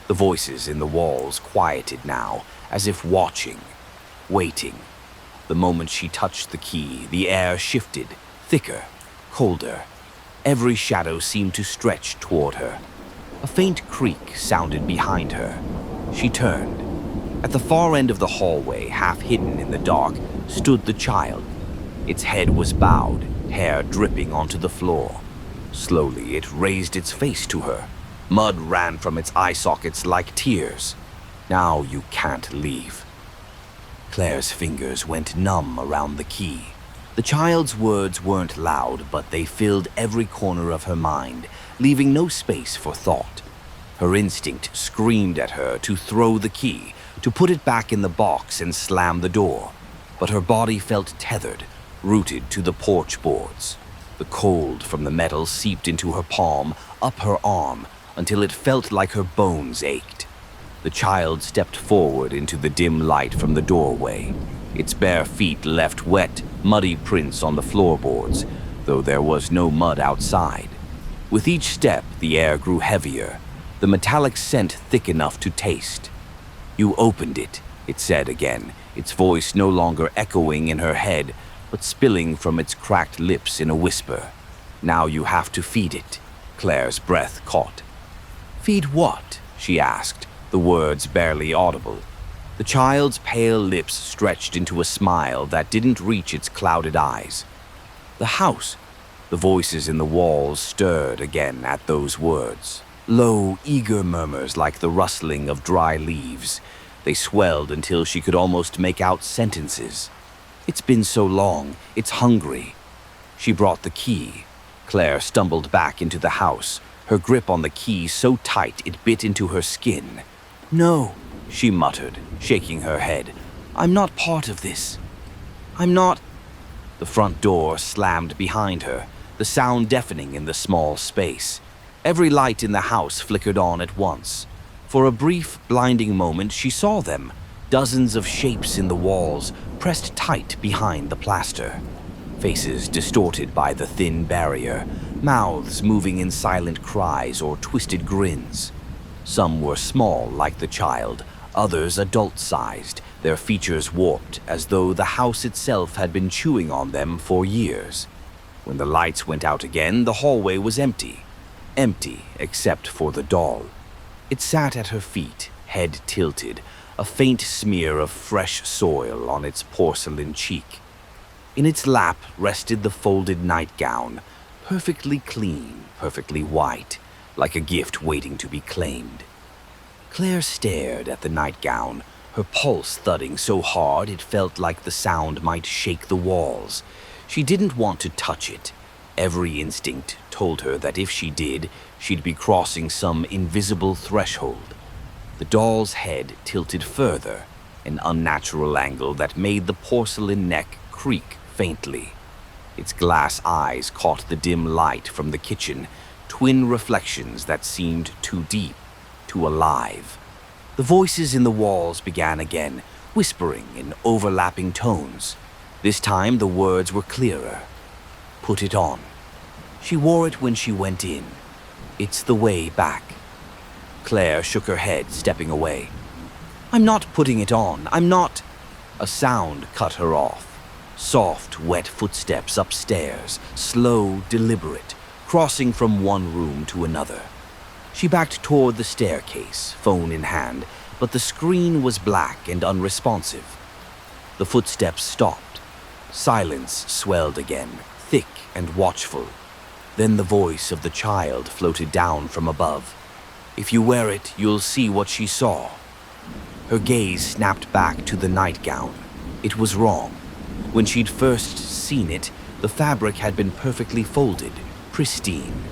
The voices in the walls quieted now, as if watching, waiting. The moment she touched the key, the air shifted, thicker, colder. Every shadow seemed to stretch toward her. A faint creak sounded behind her. She turned. At the far end of the hallway, half hidden in the dark, stood the child. Its head was bowed, hair dripping onto the floor. Slowly, it raised its face to her. Mud ran from its eye sockets like tears. "Now you can't leave." Claire's fingers went numb around the key. The child's words weren't loud, but they filled every corner of her mind, leaving no space for thought. Her instinct screamed at her to throw the key, to put it back in the box and slam the door. But her body felt tethered, rooted to the porch boards. The cold from the metal seeped into her palm, up her arm, until it felt like her bones ached. The child stepped forward into the dim light from the doorway. Its bare feet left wet, muddy prints on the floorboards, though there was no mud outside. With each step, the air grew heavier, the metallic scent thick enough to taste. "You opened it," it said again, its voice no longer echoing in her head, but spilling from its cracked lips in a whisper. "Now you have to feed it." Claire's breath caught. "Feed what?" she asked, the words barely audible. The child's pale lips stretched into a smile that didn't reach its clouded eyes. "The house." The voices in the walls stirred again at those words. Low, eager murmurs like the rustling of dry leaves. They swelled until she could almost make out sentences. "It's been so long. It's hungry." She brought the key. Claire stumbled back into the house, her grip on the key so tight it bit into her skin. "No," she muttered, shaking her head. "I'm not part of this. I'm not—" The front door slammed behind her, the sound deafening in the small space. Every light in the house flickered on at once. For a brief, blinding moment, she saw them, dozens of shapes in the walls, pressed tight behind the plaster. Faces distorted by the thin barrier, mouths moving in silent cries or twisted grins. Some were small, like the child, others adult-sized, their features warped as though the house itself had been chewing on them for years. When the lights went out again, the hallway was empty. Empty except for the doll. It sat at her feet, head tilted, a faint smear of fresh soil on its porcelain cheek. In its lap rested the folded nightgown, perfectly clean, perfectly white, like a gift waiting to be claimed. Claire stared at the nightgown, her pulse thudding so hard it felt like the sound might shake the walls. She didn't want to touch it. Every instinct told her that if she did, she'd be crossing some invisible threshold. The doll's head tilted further, an unnatural angle that made the porcelain neck creak faintly. Its glass eyes caught the dim light from the kitchen, twin reflections that seemed too deep, too alive. The voices in the walls began again, whispering in overlapping tones. This time the words were clearer. "Put it on." She wore it when she went in. "It's the way back." Claire shook her head, stepping away. "I'm not putting it on. I'm not—" A sound cut her off. Soft, wet footsteps upstairs, slow, deliberate, crossing from one room to another. She backed toward the staircase, phone in hand, but the screen was black and unresponsive. The footsteps stopped. Silence swelled again, thick and watchful. Then the voice of the child floated down from above. "If you wear it, you'll see what she saw." Her gaze snapped back to the nightgown. It was wrong. When she'd first seen it, the fabric had been perfectly folded, pristine.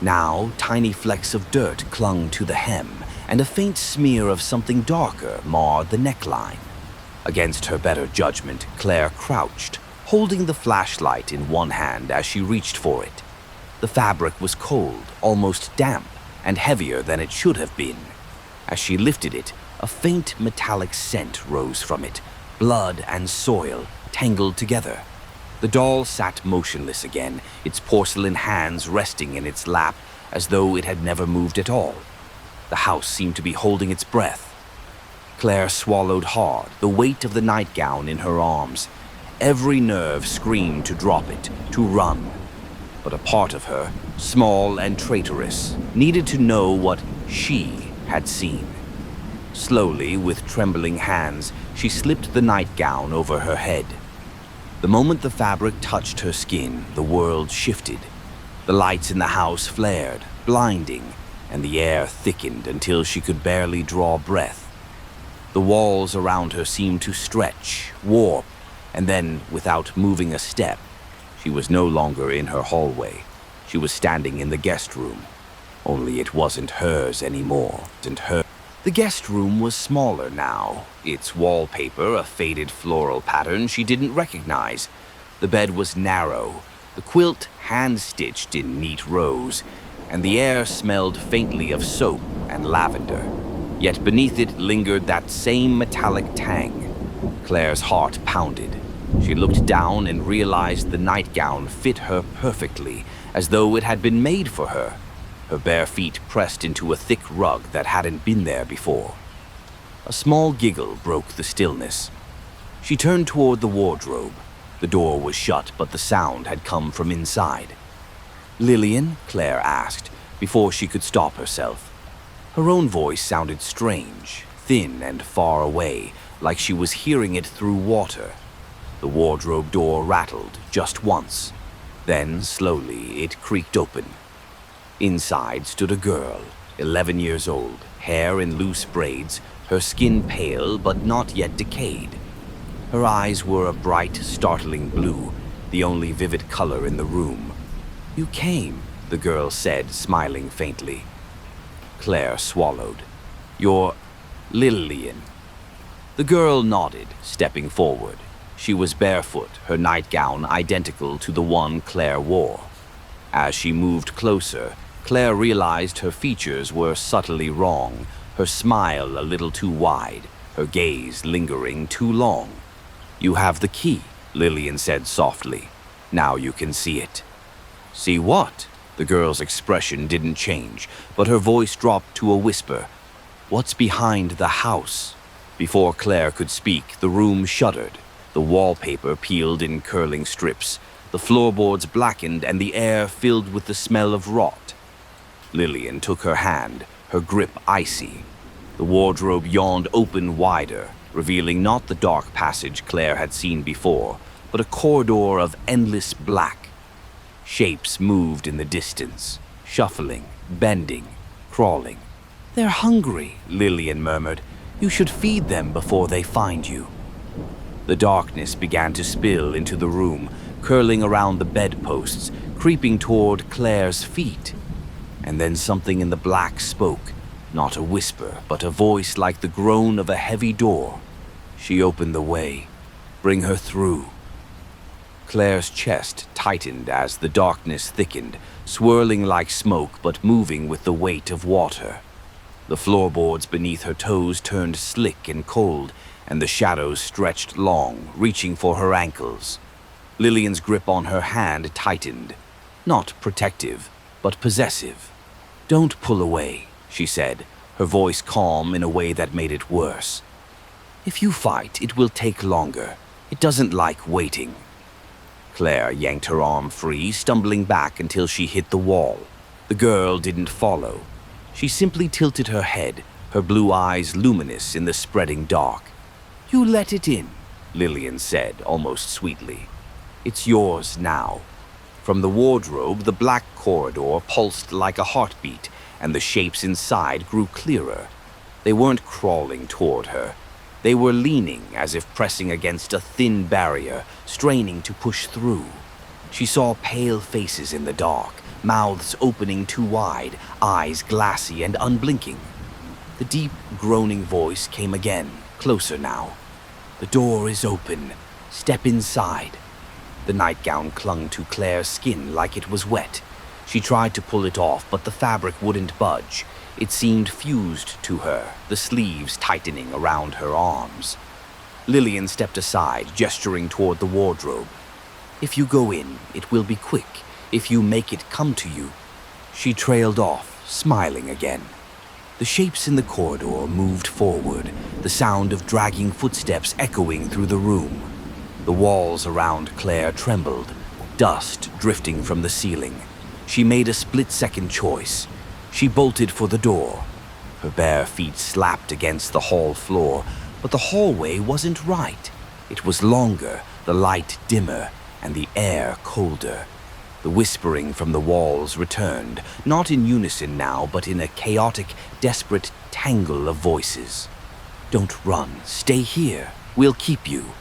Now, tiny flecks of dirt clung to the hem, and a faint smear of something darker marred the neckline. Against her better judgment, Claire crouched, holding the flashlight in one hand as she reached for it. The fabric was cold, almost damp, and heavier than it should have been. As she lifted it, a faint metallic scent rose from it, blood and soil tangled together. The doll sat motionless again, its porcelain hands resting in its lap as though it had never moved at all. The house seemed to be holding its breath. Claire swallowed hard, the weight of the nightgown in her arms. Every nerve screamed to drop it, to run. But a part of her, small and traitorous, needed to know what she had seen. Slowly, with trembling hands, she slipped the nightgown over her head. The moment the fabric touched her skin, the world shifted. The lights in the house flared, blinding, and the air thickened until she could barely draw breath. The walls around her seemed to stretch, warp, And then, without moving a step, she was no longer in her hallway. She was standing in the guest room. Only it wasn't hers anymore. The guest room was smaller now, its wallpaper a faded floral pattern she didn't recognize. The bed was narrow, the quilt hand-stitched in neat rows, and the air smelled faintly of soap and lavender. Yet beneath it lingered that same metallic tang. Claire's heart pounded. She looked down and realized the nightgown fit her perfectly, as though it had been made for her. Her bare feet pressed into a thick rug that hadn't been there before. A small giggle broke the stillness. She turned toward the wardrobe. The door was shut, but the sound had come from inside. "Lillian?" Claire asked, before she could stop herself. Her own voice sounded strange, thin and far away, like she was hearing it through water. The wardrobe door rattled just once. Then, slowly, it creaked open. Inside stood a girl, 11 years old, hair in loose braids, her skin pale but not yet decayed. Her eyes were a bright, startling blue, the only vivid color in the room. "You came," the girl said, smiling faintly. Claire swallowed. "You're Lillian." The girl nodded, stepping forward. She was barefoot, her nightgown identical to the one Claire wore. As she moved closer, Claire realized her features were subtly wrong, her smile a little too wide, her gaze lingering too long. "You have the key," Lillian said softly. "Now you can see it." "See what?" The girl's expression didn't change, but her voice dropped to a whisper. "What's behind the house?" Before Claire could speak, the room shuddered. The wallpaper peeled in curling strips, the floorboards blackened, and the air filled with the smell of rot. Lillian took her hand, her grip icy. The wardrobe yawned open wider, revealing not the dark passage Claire had seen before, but a corridor of endless black. Shapes moved in the distance, shuffling, bending, crawling. "They're hungry," Lillian murmured. "You should feed them before they find you." The darkness began to spill into the room, curling around the bedposts, creeping toward Claire's feet. And then something in the black spoke, not a whisper, but a voice like the groan of a heavy door. She opened the way. "Bring her through." Claire's chest tightened as the darkness thickened, swirling like smoke but moving with the weight of water. The floorboards beneath her toes turned slick and cold, and the shadows stretched long, reaching for her ankles. Lillian's grip on her hand tightened, not protective, but possessive. "Don't pull away," she said, her voice calm in a way that made it worse. "If you fight, it will take longer. It doesn't like waiting." Claire yanked her arm free, stumbling back until she hit the wall. The girl didn't follow. She simply tilted her head, her blue eyes luminous in the spreading dark. "You let it in," Lillian said, almost sweetly. "It's yours now." From the wardrobe, the black corridor pulsed like a heartbeat, and the shapes inside grew clearer. They weren't crawling toward her. They were leaning, as if pressing against a thin barrier, straining to push through. She saw pale faces in the dark, mouths opening too wide, eyes glassy and unblinking. The deep, groaning voice came again, closer now. "The door is open. Step inside." The nightgown clung to Claire's skin like it was wet. She tried to pull it off, but the fabric wouldn't budge. It seemed fused to her, the sleeves tightening around her arms. Lillian stepped aside, gesturing toward the wardrobe. "If you go in, it will be quick. If you make it come to you." She trailed off, smiling again. The shapes in the corridor moved forward, the sound of dragging footsteps echoing through the room. The walls around Claire trembled, dust drifting from the ceiling. She made a split-second choice. She bolted for the door. Her bare feet slapped against the hall floor, but the hallway wasn't right. It was longer, the light dimmer, and the air colder. The whispering from the walls returned, not in unison now, but in a chaotic, desperate tangle of voices. "Don't run. Stay here. We'll keep you."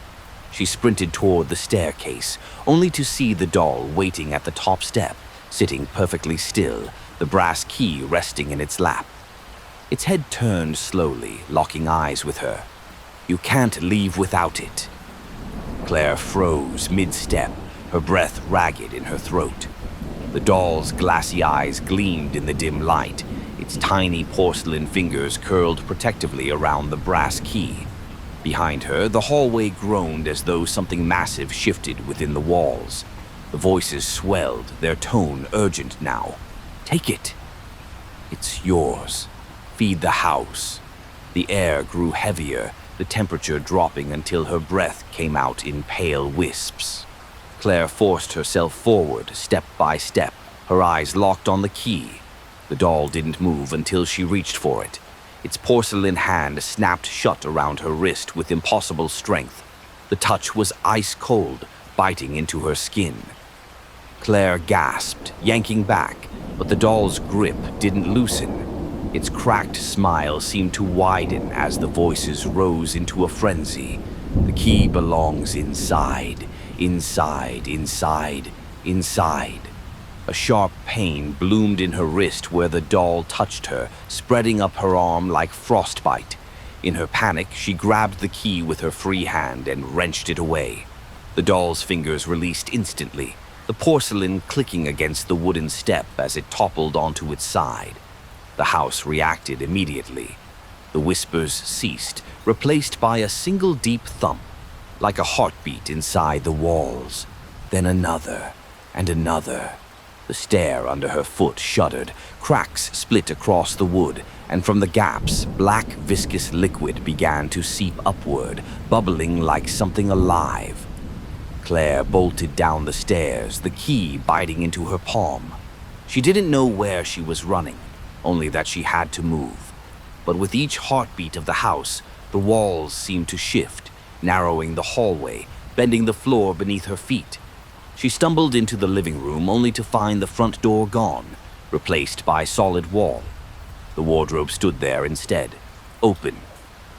She sprinted toward the staircase, only to see the doll waiting at the top step, sitting perfectly still, the brass key resting in its lap. Its head turned slowly, locking eyes with her. "You can't leave without it." Claire froze mid-step, her breath ragged in her throat. The doll's glassy eyes gleamed in the dim light, its tiny porcelain fingers curled protectively around the brass key. Behind her, the hallway groaned as though something massive shifted within the walls. The voices swelled, their tone urgent now. "Take it. It's yours. Feed the house." The air grew heavier, the temperature dropping until her breath came out in pale wisps. Claire forced herself forward, step by step, her eyes locked on the key. The doll didn't move until she reached for it. Its porcelain hand snapped shut around her wrist with impossible strength. The touch was ice cold, biting into her skin. Claire gasped, yanking back, but the doll's grip didn't loosen. Its cracked smile seemed to widen as the voices rose into a frenzy. "The key belongs inside, inside, inside, inside." A sharp pain bloomed in her wrist where the doll touched her, spreading up her arm like frostbite. In her panic, she grabbed the key with her free hand and wrenched it away. The doll's fingers released instantly, the porcelain clicking against the wooden step as it toppled onto its side. The house reacted immediately. The whispers ceased, replaced by a single deep thump, like a heartbeat inside the walls. Then another, and another. The stair under her foot shuddered, cracks split across the wood, and from the gaps, black viscous liquid began to seep upward, bubbling like something alive. Claire bolted down the stairs, the key biting into her palm. She didn't know where she was running, only that she had to move. But with each heartbeat of the house, the walls seemed to shift, narrowing the hallway, bending the floor beneath her feet. She stumbled into the living room only to find the front door gone, replaced by solid wall. The wardrobe stood there instead, open.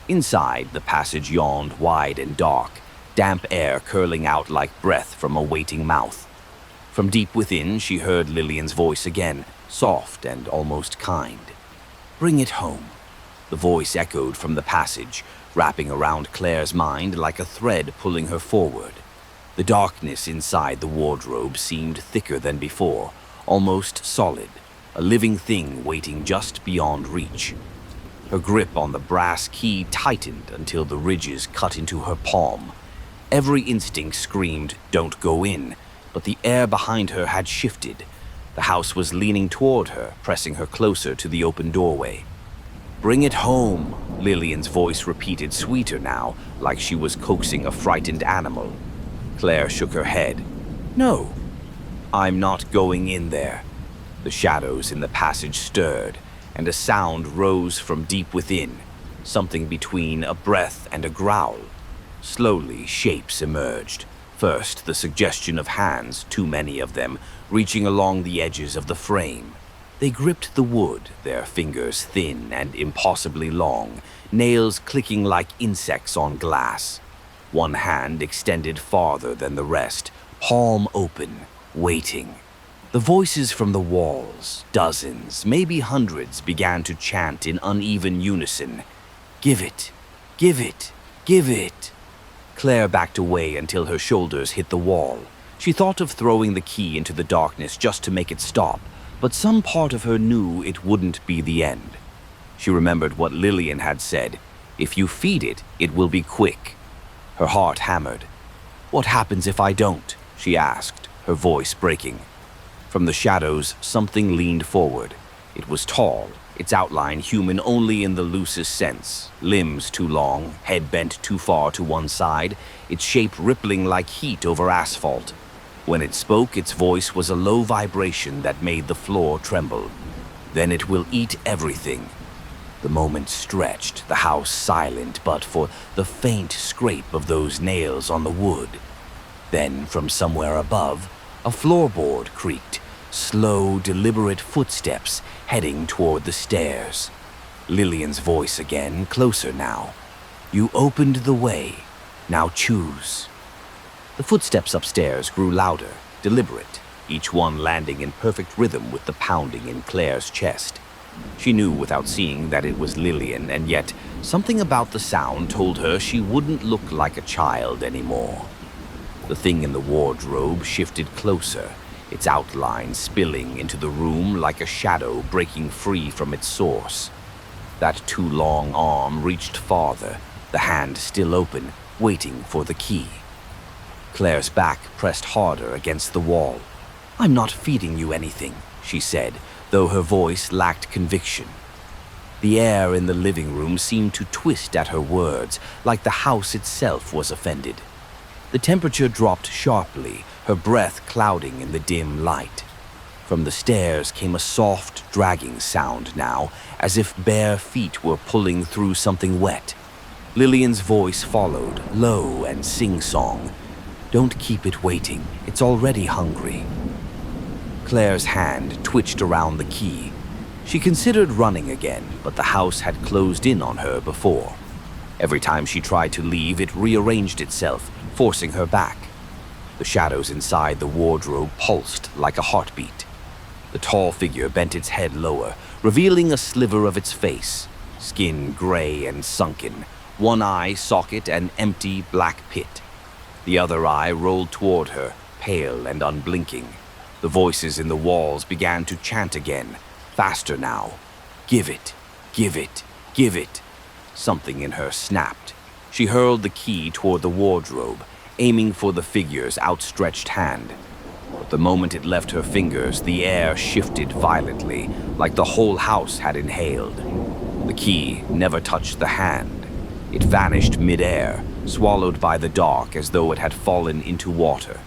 Inside, the passage yawned wide and dark, damp air curling out like breath from a waiting mouth. From deep within, she heard Lillian's voice again, soft and almost kind. "Bring it home." The voice echoed from the passage, wrapping around Claire's mind like a thread pulling her forward. The darkness inside the wardrobe seemed thicker than before, almost solid, a living thing waiting just beyond reach. Her grip on the brass key tightened until the ridges cut into her palm. Every instinct screamed, "Don't go in," but the air behind her had shifted. The house was leaning toward her, pressing her closer to the open doorway. "Bring it home," Lillian's voice repeated, sweeter now, like she was coaxing a frightened animal. Claire shook her head. "No, I'm not going in there." The shadows in the passage stirred, and a sound rose from deep within, something between a breath and a growl. Slowly, shapes emerged. First, the suggestion of hands, too many of them, reaching along the edges of the frame. They gripped the wood, their fingers thin and impossibly long, nails clicking like insects on glass. One hand extended farther than the rest, palm open, waiting. The voices from the walls, dozens, maybe hundreds, began to chant in uneven unison. "Give it, give it, give it." Claire backed away until her shoulders hit the wall. She thought of throwing the key into the darkness just to make it stop, but some part of her knew it wouldn't be the end. She remembered what Lillian had said, "If you feed it, it will be quick." Her heart hammered. "What happens if I don't?" she asked, her voice breaking. From the shadows, something leaned forward. It was tall, its outline human only in the loosest sense, limbs too long, head bent too far to one side, its shape rippling like heat over asphalt. When it spoke, its voice was a low vibration that made the floor tremble. "Then it will eat everything." The moment stretched, the house silent but for the faint scrape of those nails on the wood. Then, from somewhere above, a floorboard creaked, slow, deliberate footsteps heading toward the stairs. Lillian's voice again, closer now. "You opened the way. Now choose." The footsteps upstairs grew louder, deliberate, each one landing in perfect rhythm with the pounding in Claire's chest. She knew without seeing that it was Lillian, and yet something about the sound told her she wouldn't look like a child anymore. The thing in the wardrobe shifted closer, its outline spilling into the room like a shadow breaking free from its source. That too long arm reached farther, the hand still open, waiting for the key. Claire's back pressed harder against the wall. "I'm not feeding you anything," she said, though her voice lacked conviction. The air in the living room seemed to twist at her words, like the house itself was offended. The temperature dropped sharply, her breath clouding in the dim light. From the stairs came a soft, dragging sound now, as if bare feet were pulling through something wet. Lillian's voice followed, low and sing-song. "Don't keep it waiting, it's already hungry." Claire's hand twitched around the key. She considered running again, but the house had closed in on her before. Every time she tried to leave, it rearranged itself, forcing her back. The shadows inside the wardrobe pulsed like a heartbeat. The tall figure bent its head lower, revealing a sliver of its face, skin gray and sunken, one eye socket an empty black pit. The other eye rolled toward her, pale and unblinking. The voices in the walls began to chant again, faster now. "Give it, give it, give it." Something in her snapped. She hurled the key toward the wardrobe, aiming for the figure's outstretched hand. But the moment it left her fingers, the air shifted violently, like the whole house had inhaled. The key never touched the hand. It vanished mid-air, swallowed by the dark as though it had fallen into water.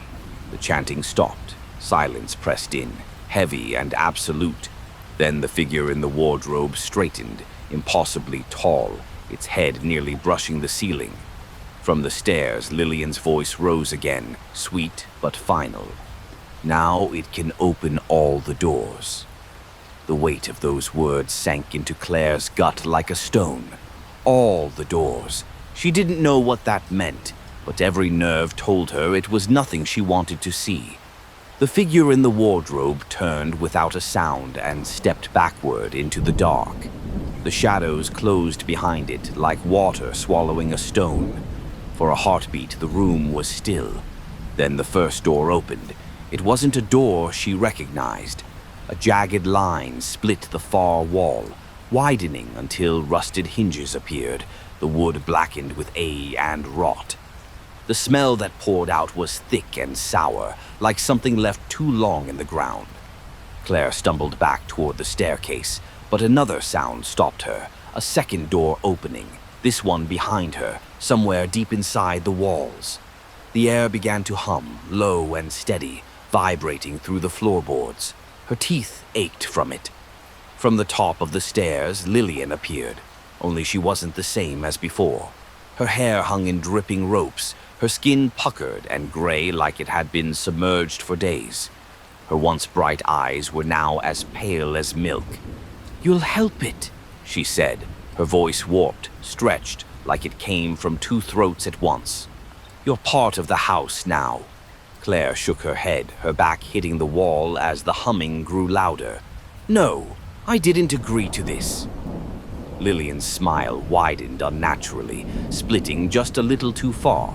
The chanting stopped. Silence pressed in, heavy and absolute. Then the figure in the wardrobe straightened, impossibly tall, its head nearly brushing the ceiling. From the stairs, Lillian's voice rose again, sweet but final. "Now it can open all the doors." The weight of those words sank into Claire's gut like a stone. All the doors. She didn't know what that meant, but every nerve told her it was nothing she wanted to see. The figure in the wardrobe turned without a sound and stepped backward into the dark. The shadows closed behind it like water swallowing a stone. For a heartbeat, the room was still. Then the first door opened. It wasn't a door she recognized. A jagged line split the far wall, widening until rusted hinges appeared, the wood blackened with age and rot. The smell that poured out was thick and sour, like something left too long in the ground. Claire stumbled back toward the staircase, but another sound stopped her, a second door opening, this one behind her, somewhere deep inside the walls. The air began to hum, low and steady, vibrating through the floorboards. Her teeth ached from it. From the top of the stairs, Lillian appeared, only she wasn't the same as before. Her hair hung in dripping ropes, her skin puckered and gray like it had been submerged for days. Her once bright eyes were now as pale as milk. "You'll help it," she said, her voice warped, stretched, like it came from two throats at once. "You're part of the house now." Claire shook her head, her back hitting the wall as the humming grew louder. "No, I didn't agree to this." Lillian's smile widened unnaturally, splitting just a little too far.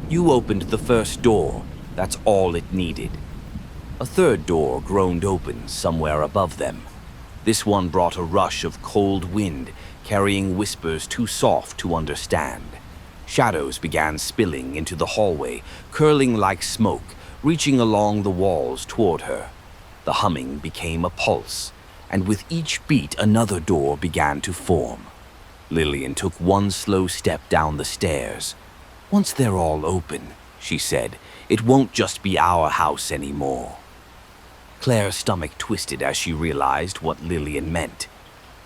"You opened the first door. That's all it needed." A third door groaned open somewhere above them. This one brought a rush of cold wind, carrying whispers too soft to understand. Shadows began spilling into the hallway, curling like smoke, reaching along the walls toward her. The humming became a pulse, and with each beat another door began to form. Lillian took one slow step down the stairs. "Once they're all open," she said, "it won't just be our house anymore." Claire's stomach twisted as she realized what Lillian meant.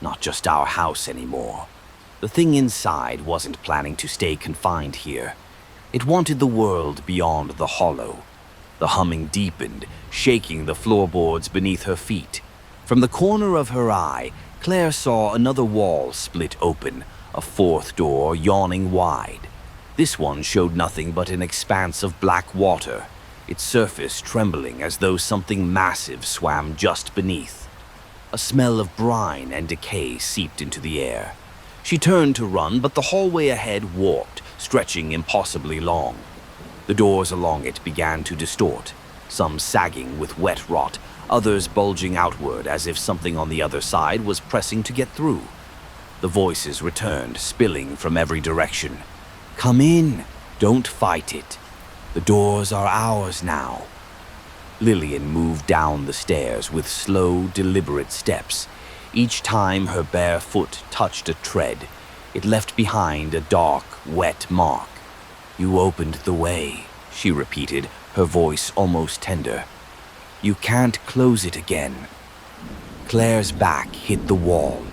Not just our house anymore. The thing inside wasn't planning to stay confined here. It wanted the world beyond the hollow. The humming deepened, shaking the floorboards beneath her feet. From the corner of her eye, Claire saw another wall split open, a fourth door yawning wide. This one showed nothing but an expanse of black water, its surface trembling as though something massive swam just beneath. A smell of brine and decay seeped into the air. She turned to run, but the hallway ahead warped, stretching impossibly long. The doors along it began to distort, some sagging with wet rot, others bulging outward as if something on the other side was pressing to get through. The voices returned, spilling from every direction. "Come in, don't fight it. The doors are ours now." Lillian moved down the stairs with slow, deliberate steps. Each time her bare foot touched a tread, it left behind a dark, wet mark. "You opened the way," she repeated, her voice almost tender. "You can't close it again." Claire's back hit the wall.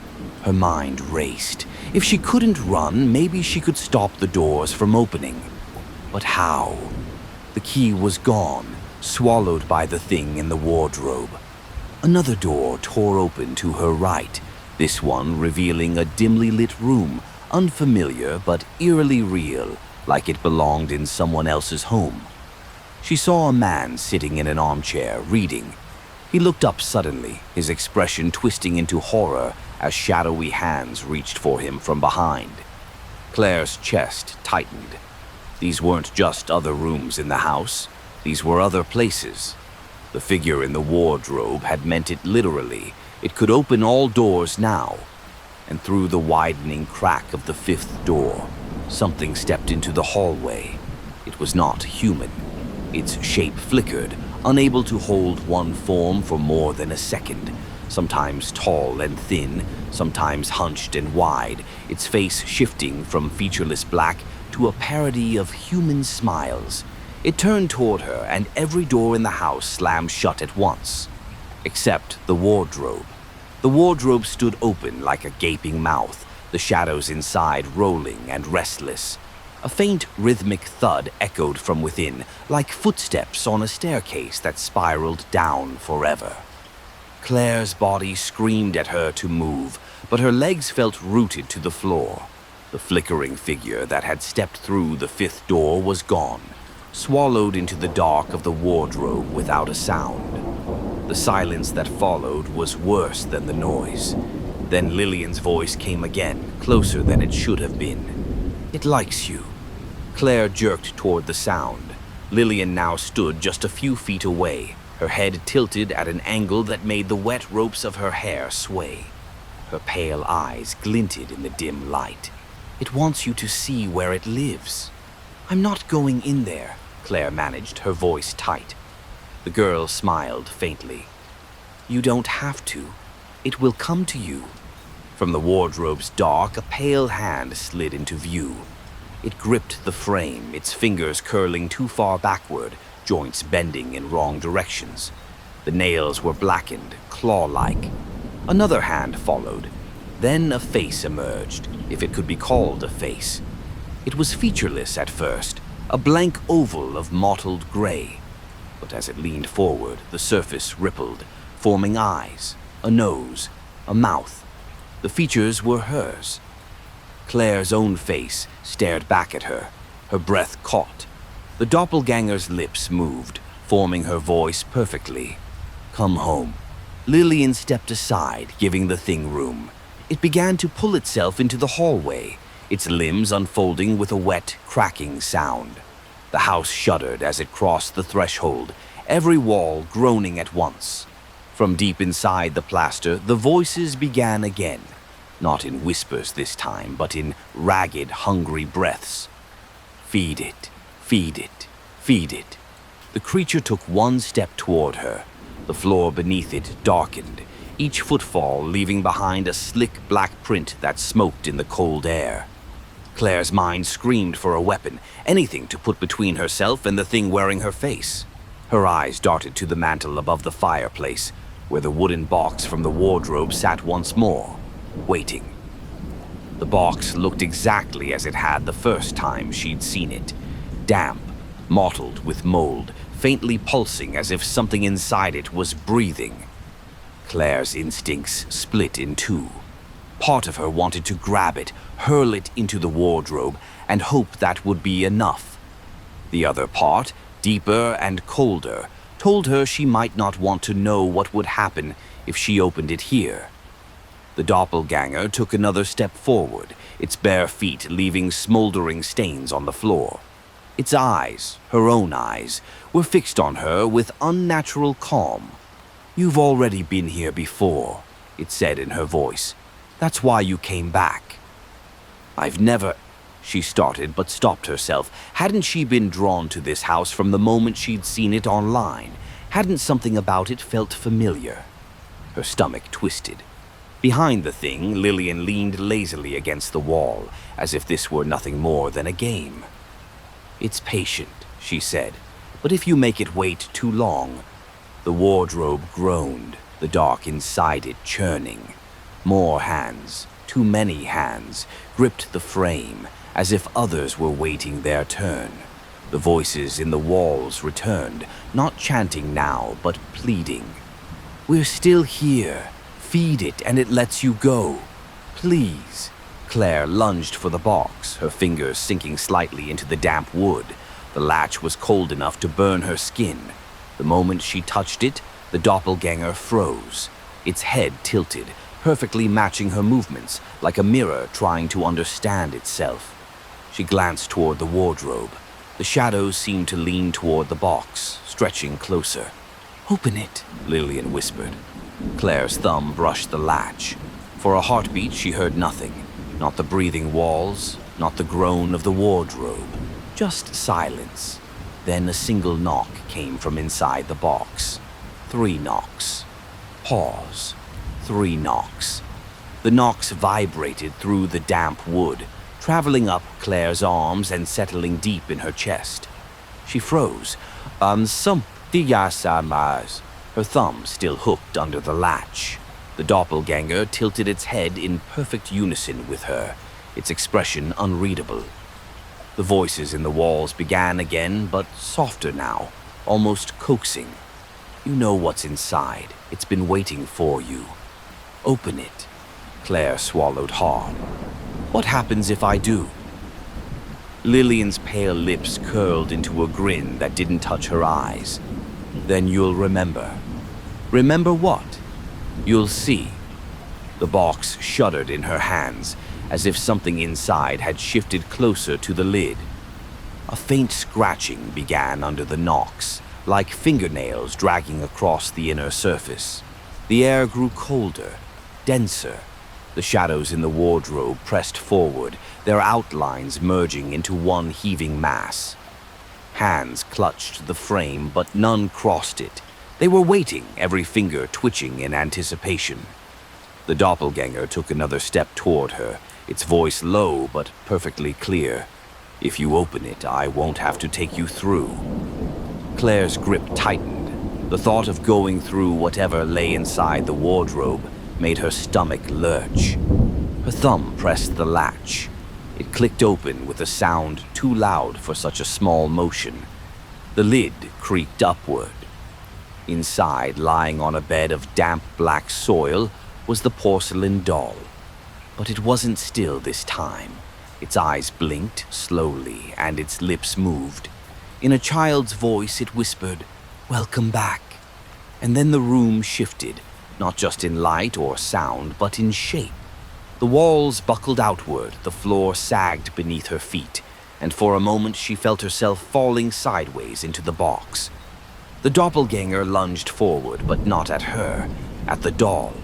Her mind raced. If she couldn't run, maybe she could stop the doors from opening. But how? The key was gone, swallowed by the thing in the wardrobe. Another door tore open to her right, this one revealing a dimly lit room, unfamiliar but eerily real, like it belonged in someone else's home. She saw a man sitting in an armchair, reading. He looked up suddenly, his expression twisting into horror as shadowy hands reached for him from behind. Claire's chest tightened. These weren't just other rooms in the house. These were other places. The figure in the wardrobe had meant it literally. It could open all doors now. And through the widening crack of the fifth door, something stepped into the hallway. It was not human. Its shape flickered, unable to hold one form for more than a second. Sometimes tall and thin, sometimes hunched and wide, its face shifting from featureless black to a parody of human smiles. It turned toward her, and every door in the house slammed shut at once. Except the wardrobe. The wardrobe stood open like a gaping mouth, the shadows inside rolling and restless. A faint rhythmic thud echoed from within, like footsteps on a staircase that spiraled down forever. Claire's body screamed at her to move, but her legs felt rooted to the floor. The flickering figure that had stepped through the fifth door was gone, swallowed into the dark of the wardrobe without a sound. The silence that followed was worse than the noise. Then Lillian's voice came again, closer than it should have been. "It likes you." Claire jerked toward the sound. Lillian now stood just a few feet away, her head tilted at an angle that made the wet ropes of her hair sway. Her pale eyes glinted in the dim light. "It wants you to see where it lives." "I'm not going in there," Claire managed, her voice tight. The girl smiled faintly. "You don't have to. It will come to you." From the wardrobe's dark, a pale hand slid into view. It gripped the frame, its fingers curling too far backward, joints bending in wrong directions. The nails were blackened, claw-like. Another hand followed. Then a face emerged, if it could be called a face. It was featureless at first, a blank oval of mottled gray. But as it leaned forward, the surface rippled, forming eyes, a nose, a mouth. The features were hers. Claire's own face stared back at her, her breath caught. The doppelganger's lips moved, forming her voice perfectly. "Come home." Lillian stepped aside, giving the thing room. It began to pull itself into the hallway, its limbs unfolding with a wet, cracking sound. The house shuddered as it crossed the threshold, every wall groaning at once. From deep inside the plaster, the voices began again. Not in whispers this time, but in ragged, hungry breaths. "Feed it, feed it, feed it." The creature took one step toward her. The floor beneath it darkened, each footfall leaving behind a slick black print that smoked in the cold air. Claire's mind screamed for a weapon, anything to put between herself and the thing wearing her face. Her eyes darted to the mantel above the fireplace, where the wooden box from the wardrobe sat once more, waiting. The box looked exactly as it had the first time she'd seen it, damp, mottled with mold, faintly pulsing as if something inside it was breathing. Claire's instincts split in two. Part of her wanted to grab it, hurl it into the wardrobe, and hope that would be enough. The other part, deeper and colder, told her she might not want to know what would happen if she opened it here. The doppelganger took another step forward, its bare feet leaving smoldering stains on the floor. Its eyes, her own eyes, were fixed on her with unnatural calm. "You've already been here before," it said in her voice. "That's why you came back." "I've never—" she started but stopped herself. Hadn't she been drawn to this house from the moment she'd seen it online? Hadn't something about it felt familiar? Her stomach twisted. Behind the thing, Lillian leaned lazily against the wall, as if this were nothing more than a game. "It's patient," she said, "but if you make it wait too long—" The wardrobe groaned, the dark inside it churning. More hands, too many hands, gripped the frame, as if others were waiting their turn. The voices in the walls returned, not chanting now, but pleading. "We're still here. Feed it and it lets you go. Please." Claire lunged for the box, her fingers sinking slightly into the damp wood. The latch was cold enough to burn her skin. The moment she touched it, the doppelganger froze, its head tilted, perfectly matching her movements, like a mirror trying to understand itself. She glanced toward the wardrobe. The shadows seemed to lean toward the box, stretching closer. "Open it," Lillian whispered. Claire's thumb brushed the latch. For a heartbeat, she heard nothing. Not the breathing walls, not the groan of the wardrobe. Just silence. Then a single knock came from inside the box. 3 knocks. Pause. 3 knocks. The knocks vibrated through the damp wood, traveling up Claire's arms and settling deep in her chest. She froze. Her thumb still hooked under the latch. The doppelganger tilted its head in perfect unison with her, its expression unreadable. The voices in the walls began again, but softer now, almost coaxing. "You know what's inside. It's been waiting for you. Open it." Claire swallowed hard. "What happens if I do?" Lillian's pale lips curled into a grin that didn't touch her eyes. "Then you'll remember." "Remember what?" "You'll see." The box shuddered in her hands, as if something inside had shifted closer to the lid. A faint scratching began under the knocks, like fingernails dragging across the inner surface. The air grew colder, denser. The shadows in the wardrobe pressed forward, their outlines merging into one heaving mass. Hands clutched the frame, but none crossed it. They were waiting, every finger twitching in anticipation. The doppelganger took another step toward her, its voice low but perfectly clear. "If you open it, I won't have to take you through." Claire's grip tightened. The thought of going through whatever lay inside the wardrobe made her stomach lurch. Her thumb pressed the latch. It clicked open with a sound too loud for such a small motion. The lid creaked upward. Inside, lying on a bed of damp black soil, was the porcelain doll. But it wasn't still this time. Its eyes blinked slowly, and its lips moved. In a child's voice, it whispered, "Welcome back." And then the room shifted, not just in light or sound, but in shape. The walls buckled outward, the floor sagged beneath her feet, and for a moment she felt herself falling sideways into the box. The doppelganger lunged forward, but not at her, at the doll.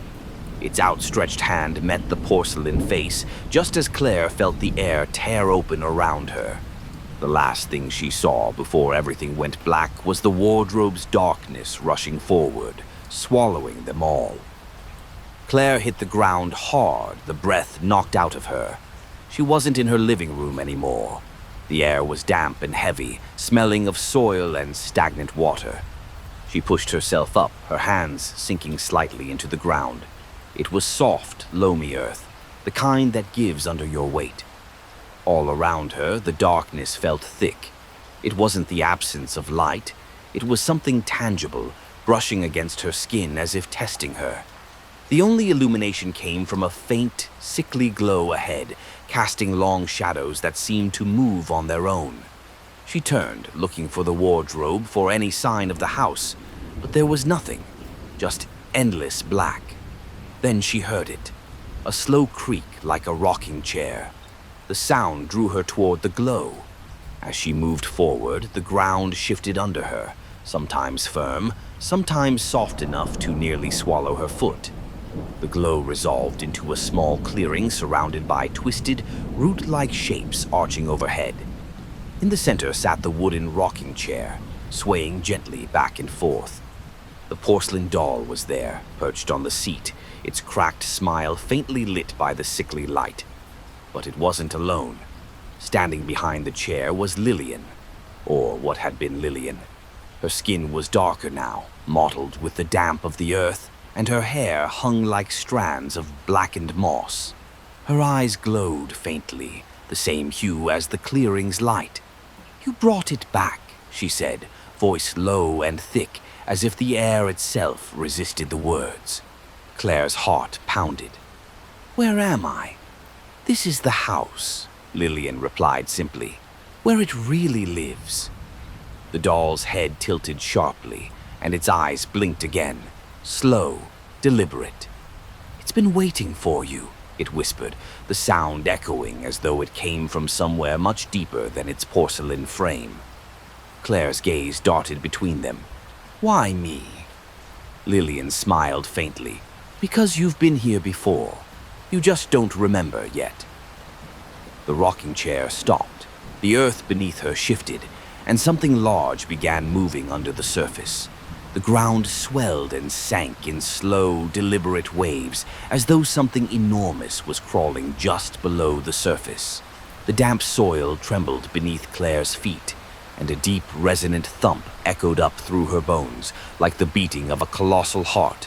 Its outstretched hand met the porcelain face, just as Claire felt the air tear open around her. The last thing she saw before everything went black was the wardrobe's darkness rushing forward, swallowing them all. Claire hit the ground hard, the breath knocked out of her. She wasn't in her living room anymore. The air was damp and heavy, smelling of soil and stagnant water. She pushed herself up, her hands sinking slightly into the ground. It was soft, loamy earth, the kind that gives under your weight. All around her, the darkness felt thick. It wasn't the absence of light. It was something tangible, brushing against her skin as if testing her. The only illumination came from a faint, sickly glow ahead, casting long shadows that seemed to move on their own. She turned, looking for the wardrobe for any sign of the house, but there was nothing, just endless black. Then she heard it, a slow creak like a rocking chair. The sound drew her toward the glow. As she moved forward, the ground shifted under her, sometimes firm, sometimes soft enough to nearly swallow her foot. The glow resolved into a small clearing surrounded by twisted, root-like shapes arching overhead. In the center sat the wooden rocking chair, swaying gently back and forth. The porcelain doll was there, perched on the seat, its cracked smile faintly lit by the sickly light. But it wasn't alone. Standing behind the chair was Lillian, or what had been Lillian. Her skin was darker now, mottled with the damp of the earth, and her hair hung like strands of blackened moss. Her eyes glowed faintly, the same hue as the clearing's light. "You brought it back," she said, voice low and thick, as if the air itself resisted the words. Claire's heart pounded. "Where am I?" "This is the house," Lillian replied simply, "where it really lives." The doll's head tilted sharply, and its eyes blinked again, slow, deliberate. "It's been waiting for you," it whispered, the sound echoing as though it came from somewhere much deeper than its porcelain frame. Claire's gaze darted between them. "Why me?" Lillian smiled faintly. "Because you've been here before. You just don't remember yet." The rocking chair stopped. The earth beneath her shifted, and something large began moving under the surface. The ground swelled and sank in slow, deliberate waves, as though something enormous was crawling just below the surface. The damp soil trembled beneath Claire's feet, and a deep, resonant thump echoed up through her bones, like the beating of a colossal heart.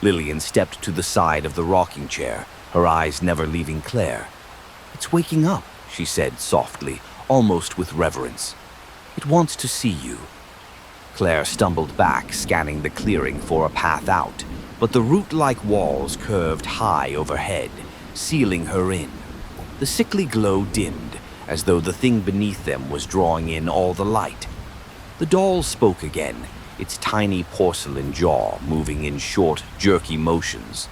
Lillian stepped to the side of the rocking chair, her eyes never leaving Claire. "It's waking up," she said softly, almost with reverence. "It wants to see you." Claire stumbled back, scanning the clearing for a path out, but the root-like walls curved high overhead, sealing her in. The sickly glow dimmed, as though the thing beneath them was drawing in all the light. The doll spoke again, its tiny porcelain jaw moving in short, jerky motions.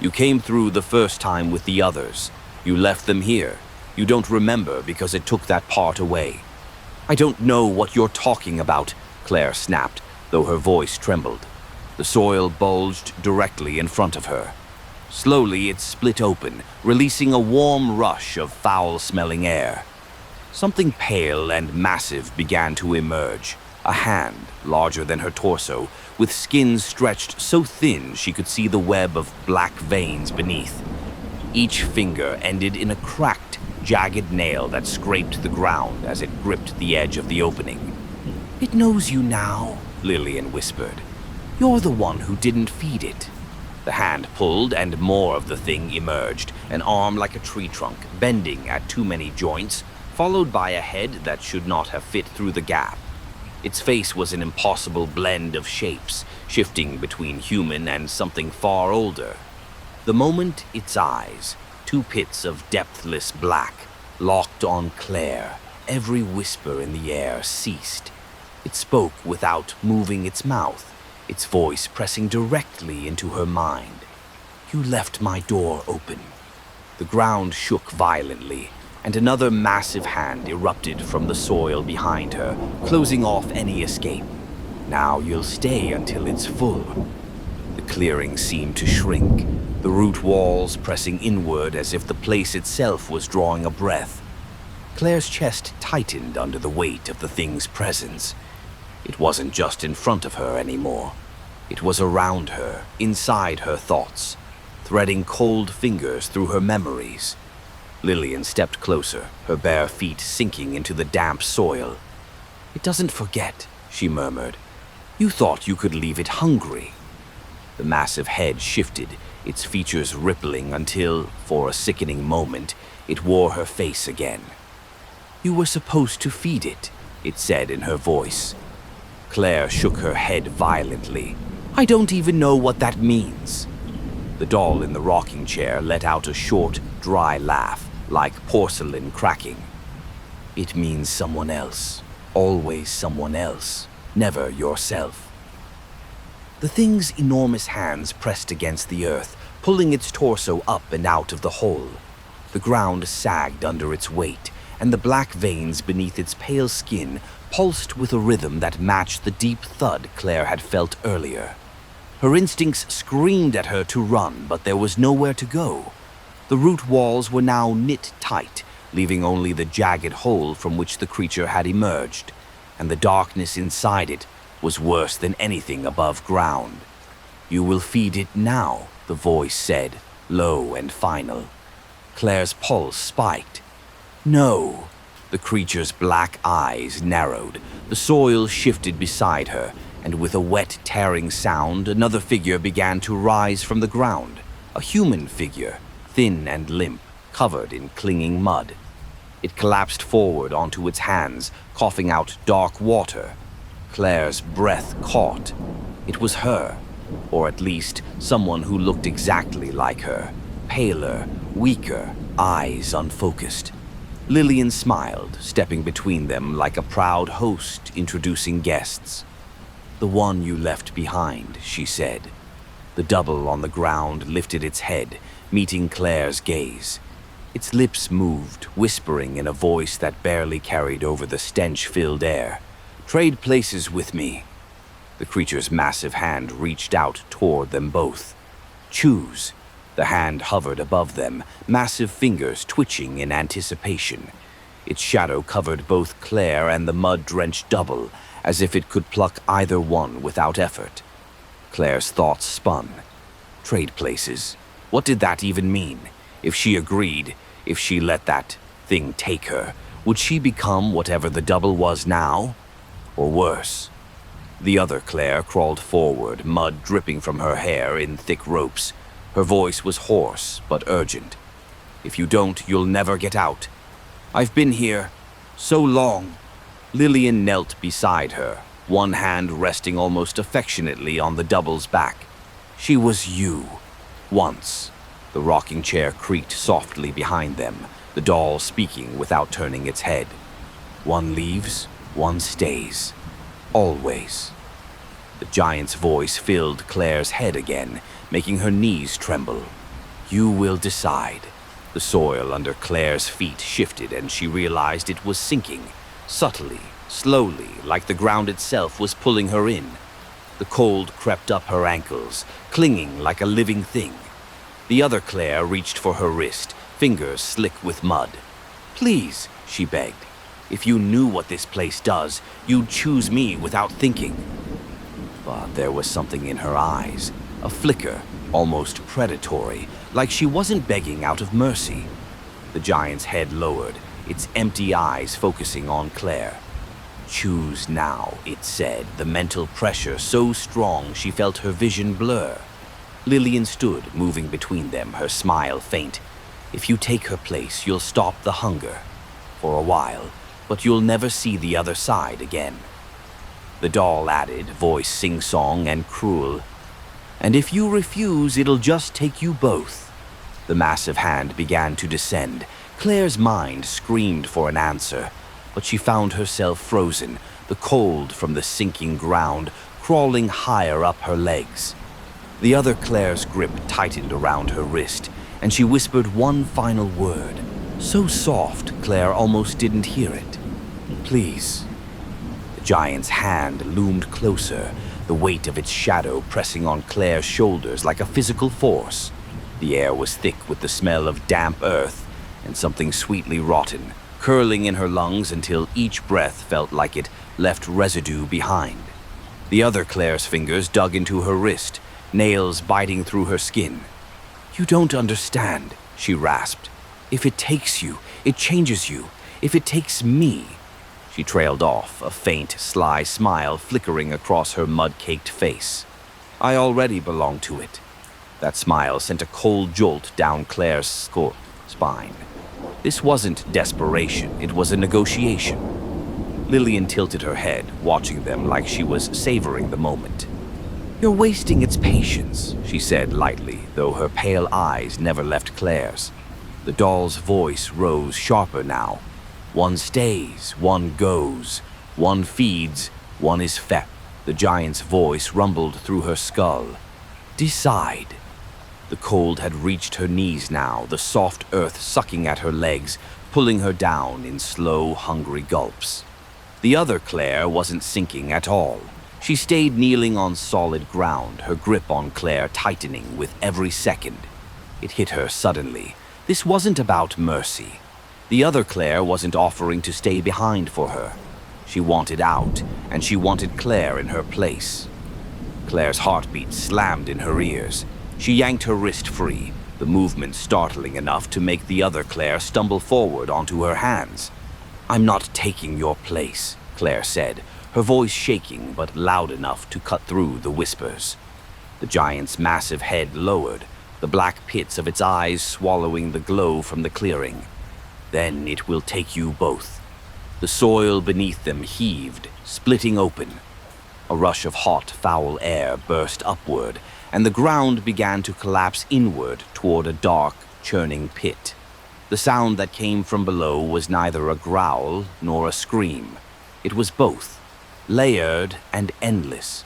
"You came through the first time with the others. You left them here. You don't remember because it took that part away." "I don't know what you're talking about," Claire snapped, though her voice trembled. The soil bulged directly in front of her. Slowly it split open, releasing a warm rush of foul-smelling air. Something pale and massive began to emerge, a hand larger than her torso, with skin stretched so thin she could see the web of black veins beneath. Each finger ended in a cracked, jagged nail that scraped the ground as it gripped the edge of the opening. "It knows you now," Lillian whispered. "You're the one who didn't feed it." The hand pulled and more of the thing emerged, an arm like a tree trunk, bending at too many joints, followed by a head that should not have fit through the gap. Its face was an impossible blend of shapes, shifting between human and something far older. The moment its eyes, two pits of depthless black, locked on Claire, every whisper in the air ceased. It spoke without moving its mouth, its voice pressing directly into her mind. "You left my door open." The ground shook violently, and another massive hand erupted from the soil behind her, closing off any escape. "Now you'll stay until it's full." The clearing seemed to shrink, the root walls pressing inward as if the place itself was drawing a breath. Claire's chest tightened under the weight of the thing's presence. It wasn't just in front of her anymore. It was around her, inside her thoughts, threading cold fingers through her memories. Lillian stepped closer, her bare feet sinking into the damp soil. "It doesn't forget," she murmured. "You thought you could leave it hungry." The massive head shifted, its features rippling until, for a sickening moment, it wore her face again. "You were supposed to feed it," it said in her voice. Claire shook her head violently. "I don't even know what that means." The doll in the rocking chair let out a short, dry laugh, like porcelain cracking. It means someone else. Always someone else. Never yourself. The thing's enormous hands pressed against the earth, pulling its torso up and out of the hole. The ground sagged under its weight, and the black veins beneath its pale skin pulsed with a rhythm that matched the deep thud Claire had felt earlier. Her instincts screamed at her to run, but there was nowhere to go. The root walls were now knit tight, leaving only the jagged hole from which the creature had emerged, and the darkness inside it was worse than anything above ground. "You will feed it now," the voice said, low and final. Claire's pulse spiked. "No." The creature's black eyes narrowed. The soil shifted beside her, and with a wet, tearing sound, another figure began to rise from the ground. A human figure, thin and limp, covered in clinging mud. It collapsed forward onto its hands, coughing out dark water. Claire's breath caught. It was her, or at least someone who looked exactly like her. Paler, weaker, eyes unfocused. Lillian smiled, stepping between them like a proud host introducing guests. "The one you left behind," she said. The double on the ground lifted its head, meeting Claire's gaze. Its lips moved, whispering in a voice that barely carried over the stench-filled air. "Trade places with me." The creature's massive hand reached out toward them both. "Choose." The hand hovered above them, massive fingers twitching in anticipation. Its shadow covered both Claire and the mud-drenched double, as if it could pluck either one without effort. Claire's thoughts spun. Trade places. What did that even mean? If she agreed, if she let that thing take her, would she become whatever the double was now? Or worse? The other Claire crawled forward, mud dripping from her hair in thick ropes. Her voice was hoarse but urgent. "If you don't, you'll never get out. I've been here so long." Lillian knelt beside her, one hand resting almost affectionately on the double's back. "She was you. Once." The rocking chair creaked softly behind them, the doll speaking without turning its head. "One leaves, one stays. Always." The giant's voice filled Claire's head again, making her knees tremble. "You will decide." The soil under Claire's feet shifted, and she realized it was sinking, subtly, slowly, like the ground itself was pulling her in. The cold crept up her ankles, clinging like a living thing. The other Claire reached for her wrist, fingers slick with mud. "Please," she begged. "If you knew what this place does, you'd choose me without thinking." But there was something in her eyes, a flicker, almost predatory, like she wasn't begging out of mercy. The giant's head lowered, its empty eyes focusing on Claire. "Choose now," it said, the mental pressure so strong she felt her vision blur. Lillian stood, moving between them, her smile faint. "If you take her place, you'll stop the hunger. For a while, but you'll never see the other side again." The doll added, voice sing-song and cruel, "And if you refuse, it'll just take you both." The massive hand began to descend. Claire's mind screamed for an answer, but she found herself frozen, the cold from the sinking ground crawling higher up her legs. The other Claire's grip tightened around her wrist, and she whispered one final word, so soft Claire almost didn't hear it. "Please." The giant's hand loomed closer, the weight of its shadow pressing on Claire's shoulders like a physical force. The air was thick with the smell of damp earth and something sweetly rotten, curling in her lungs until each breath felt like it left residue behind. The other Claire's fingers dug into her wrist, nails biting through her skin. "You don't understand," she rasped. "If it takes you, it changes you. If it takes me." She trailed off, a faint, sly smile flickering across her mud-caked face. "I already belong to it." That smile sent a cold jolt down Claire's spine. This wasn't desperation, it was a negotiation. Lillian tilted her head, watching them like she was savoring the moment. "You're wasting its patience," she said lightly, though her pale eyes never left Claire's. The doll's voice rose sharper now. "One stays, one goes. One feeds, one is fed." The giant's voice rumbled through her skull. "Decide." The cold had reached her knees now, the soft earth sucking at her legs, pulling her down in slow, hungry gulps. The other Claire wasn't sinking at all. She stayed kneeling on solid ground, her grip on Claire tightening with every second. It hit her suddenly. This wasn't about mercy. The other Claire wasn't offering to stay behind for her. She wanted out, and she wanted Claire in her place. Claire's heartbeat slammed in her ears. She yanked her wrist free, the movement startling enough to make the other Claire stumble forward onto her hands. "I'm not taking your place," Claire said, her voice shaking but loud enough to cut through the whispers. The giant's massive head lowered, the black pits of its eyes swallowing the glow from the clearing. "Then it will take you both." The soil beneath them heaved, splitting open. A rush of hot, foul air burst upward, and the ground began to collapse inward toward a dark, churning pit. The sound that came from below was neither a growl nor a scream. It was both, layered and endless.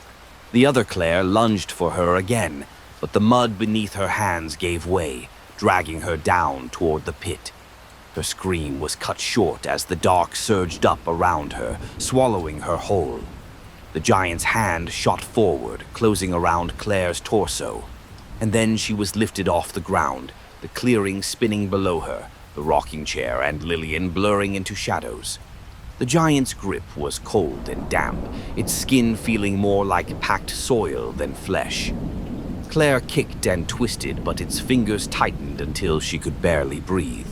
The other Claire lunged for her again, but the mud beneath her hands gave way, dragging her down toward the pit. Her scream was cut short as the dark surged up around her, swallowing her whole. The giant's hand shot forward, closing around Claire's torso. And then she was lifted off the ground, the clearing spinning below her, the rocking chair and Lillian blurring into shadows. The giant's grip was cold and damp, its skin feeling more like packed soil than flesh. Claire kicked and twisted, but its fingers tightened until she could barely breathe.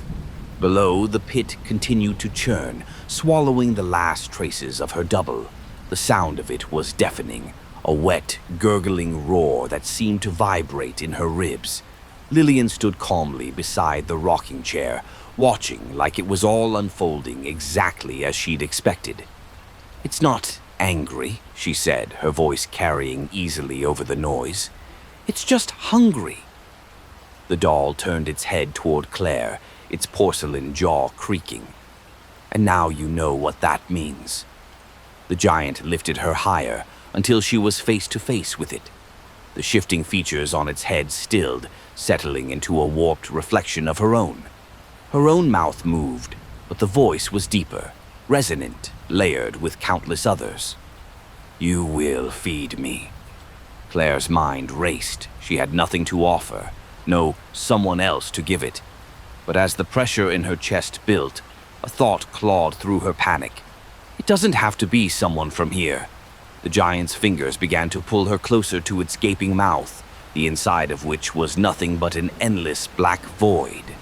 Below, the pit continued to churn, swallowing the last traces of her double. The sound of it was deafening, a wet, gurgling roar that seemed to vibrate in her ribs. Lillian stood calmly beside the rocking chair, watching like it was all unfolding exactly as she'd expected. "It's not angry," she said, her voice carrying easily over the noise. "It's just hungry." The doll turned its head toward Claire, its porcelain jaw creaking. "And now you know what that means." The giant lifted her higher until she was face to face with it. The shifting features on its head stilled, settling into a warped reflection of her own. Her own mouth moved, but the voice was deeper, resonant, layered with countless others. "You will feed me." Claire's mind raced. She had nothing to offer, no someone else to give it. But as the pressure in her chest built, a thought clawed through her panic. "It doesn't have to be someone from here." The giant's fingers began to pull her closer to its gaping mouth, the inside of which was nothing but an endless black void.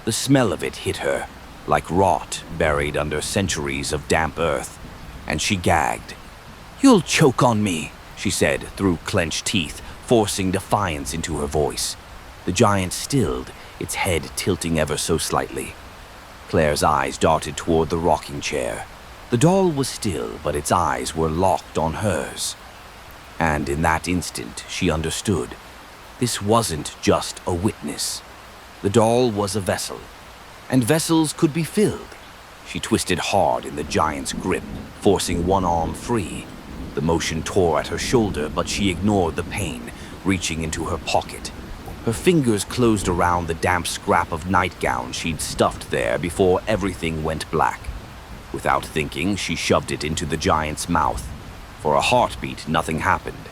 The smell of it hit her, like rot buried under centuries of damp earth, and she gagged. "You'll choke on me," she said through clenched teeth, forcing defiance into her voice. The giant stilled, its head tilting ever so slightly. Claire's eyes darted toward the rocking chair. The doll was still, but its eyes were locked on hers. And in that instant, she understood. This wasn't just a witness. The doll was a vessel, and vessels could be filled. She twisted hard in the giant's grip, forcing one arm free. The motion tore at her shoulder, but she ignored the pain, reaching into her pocket. Her fingers closed around the damp scrap of nightgown she'd stuffed there before everything went black. Without thinking, she shoved it into the giant's mouth. For a heartbeat, nothing happened.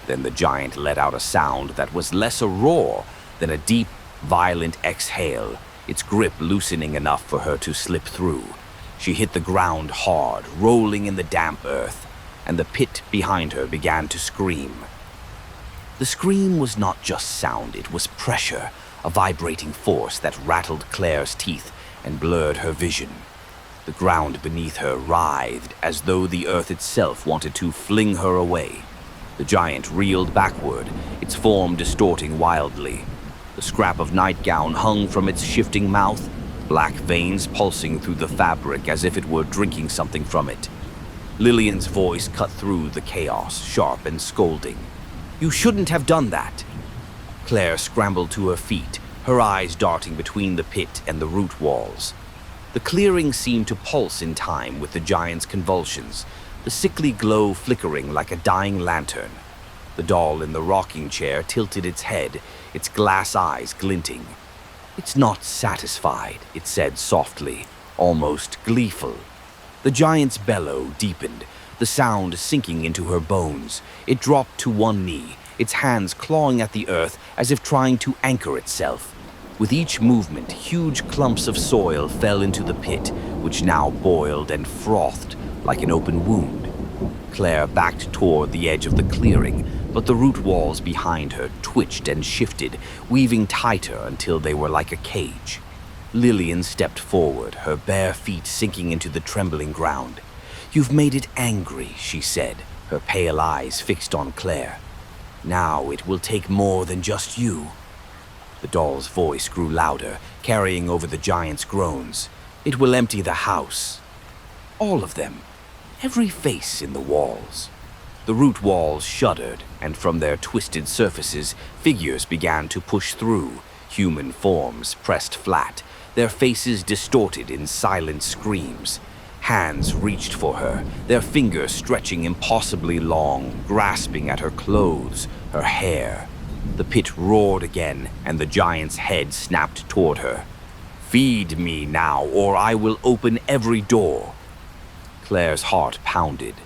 Then the giant let out a sound that was less a roar than a deep, violent exhale, its grip loosening enough for her to slip through. She hit the ground hard, rolling in the damp earth, and the pit behind her began to scream. The scream was not just sound, it was pressure, a vibrating force that rattled Claire's teeth and blurred her vision. The ground beneath her writhed as though the earth itself wanted to fling her away. The giant reeled backward, its form distorting wildly. The scrap of nightgown hung from its shifting mouth, black veins pulsing through the fabric as if it were drinking something from it. Lillian's voice cut through the chaos, sharp and scolding. You shouldn't have done that. Claire scrambled to her feet, her eyes darting between the pit and the root walls. The clearing seemed to pulse in time with the giant's convulsions, the sickly glow flickering like a dying lantern. The doll in the rocking chair tilted its head, its glass eyes glinting. "It's not satisfied," it said softly, almost gleeful. The giant's bellow deepened, the sound sinking into her bones. It dropped to one knee, its hands clawing at the earth as if trying to anchor itself. With each movement, huge clumps of soil fell into the pit, which now boiled and frothed like an open wound. Claire backed toward the edge of the clearing, but the root walls behind her twitched and shifted, weaving tighter until they were like a cage. Lillian stepped forward, her bare feet sinking into the trembling ground. "You've made it angry," she said, her pale eyes fixed on Claire. "Now it will take more than just you." The doll's voice grew louder, carrying over the giant's groans. "It will empty the house. All of them. Every face in the walls." The root walls shuddered, and from their twisted surfaces, figures began to push through, human forms pressed flat, their faces distorted in silent screams. Hands reached for her, their fingers stretching impossibly long, grasping at her clothes, her hair. The pit roared again, and the giant's head snapped toward her. "Feed me now, or I will open every door." Claire's heart pounded.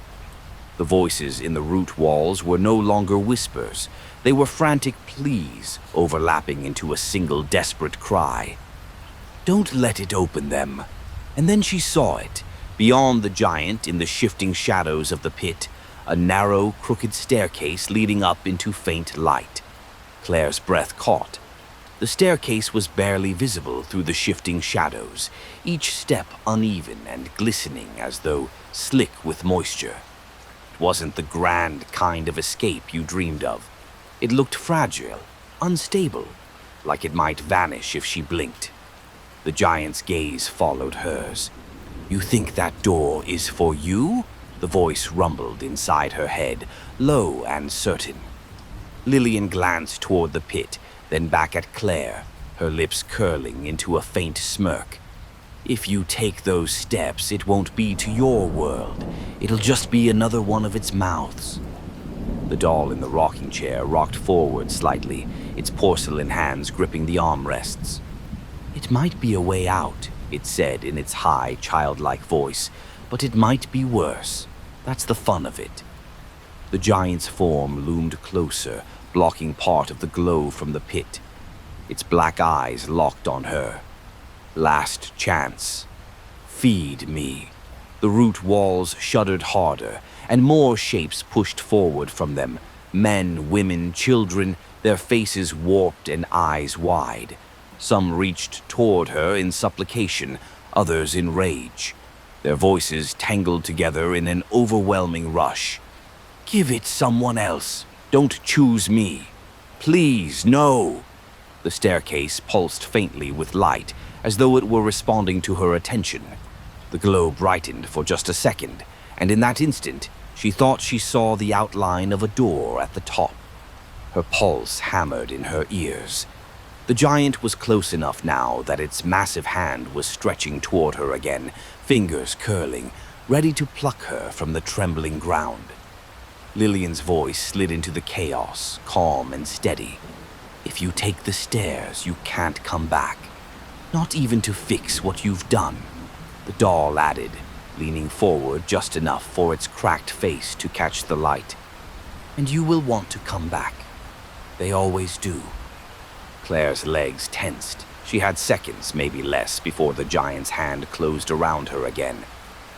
The voices in the root walls were no longer whispers. They were frantic pleas, overlapping into a single desperate cry. "Don't let it open them." And then she saw it. Beyond the giant, in the shifting shadows of the pit, a narrow, crooked staircase leading up into faint light. Claire's breath caught. The staircase was barely visible through the shifting shadows, each step uneven and glistening as though slick with moisture. It wasn't the grand kind of escape you dreamed of. It looked fragile, unstable, like it might vanish if she blinked. The giant's gaze followed hers. "You think that door is for you?" The voice rumbled inside her head, low and certain. Lillian glanced toward the pit, then back at Claire, her lips curling into a faint smirk. "If you take those steps, it won't be to your world. It'll just be another one of its mouths." The doll in the rocking chair rocked forward slightly, its porcelain hands gripping the armrests. "It might be a way out," it said in its high, childlike voice, "but it might be worse. That's the fun of it." The giant's form loomed closer, blocking part of the glow from the pit. Its black eyes locked on her. "Last chance. Feed me." The root walls shuddered harder, and more shapes pushed forward from them. Men, women, children, their faces warped and eyes wide. Some reached toward her in supplication, others in rage. Their voices tangled together in an overwhelming rush. "Give it someone else. Don't choose me. Please, no." The staircase pulsed faintly with light, as though it were responding to her attention. The glow brightened for just a second, and in that instant, she thought she saw the outline of a door at the top. Her pulse hammered in her ears. The giant was close enough now that its massive hand was stretching toward her again, fingers curling, ready to pluck her from the trembling ground. Lillian's voice slid into the chaos, calm and steady. "If you take the stairs, you can't come back. Not even to fix what you've done," the doll added, leaning forward just enough for its cracked face to catch the light. "And you will want to come back. They always do." Claire's legs tensed. She had seconds, maybe less, before the giant's hand closed around her again.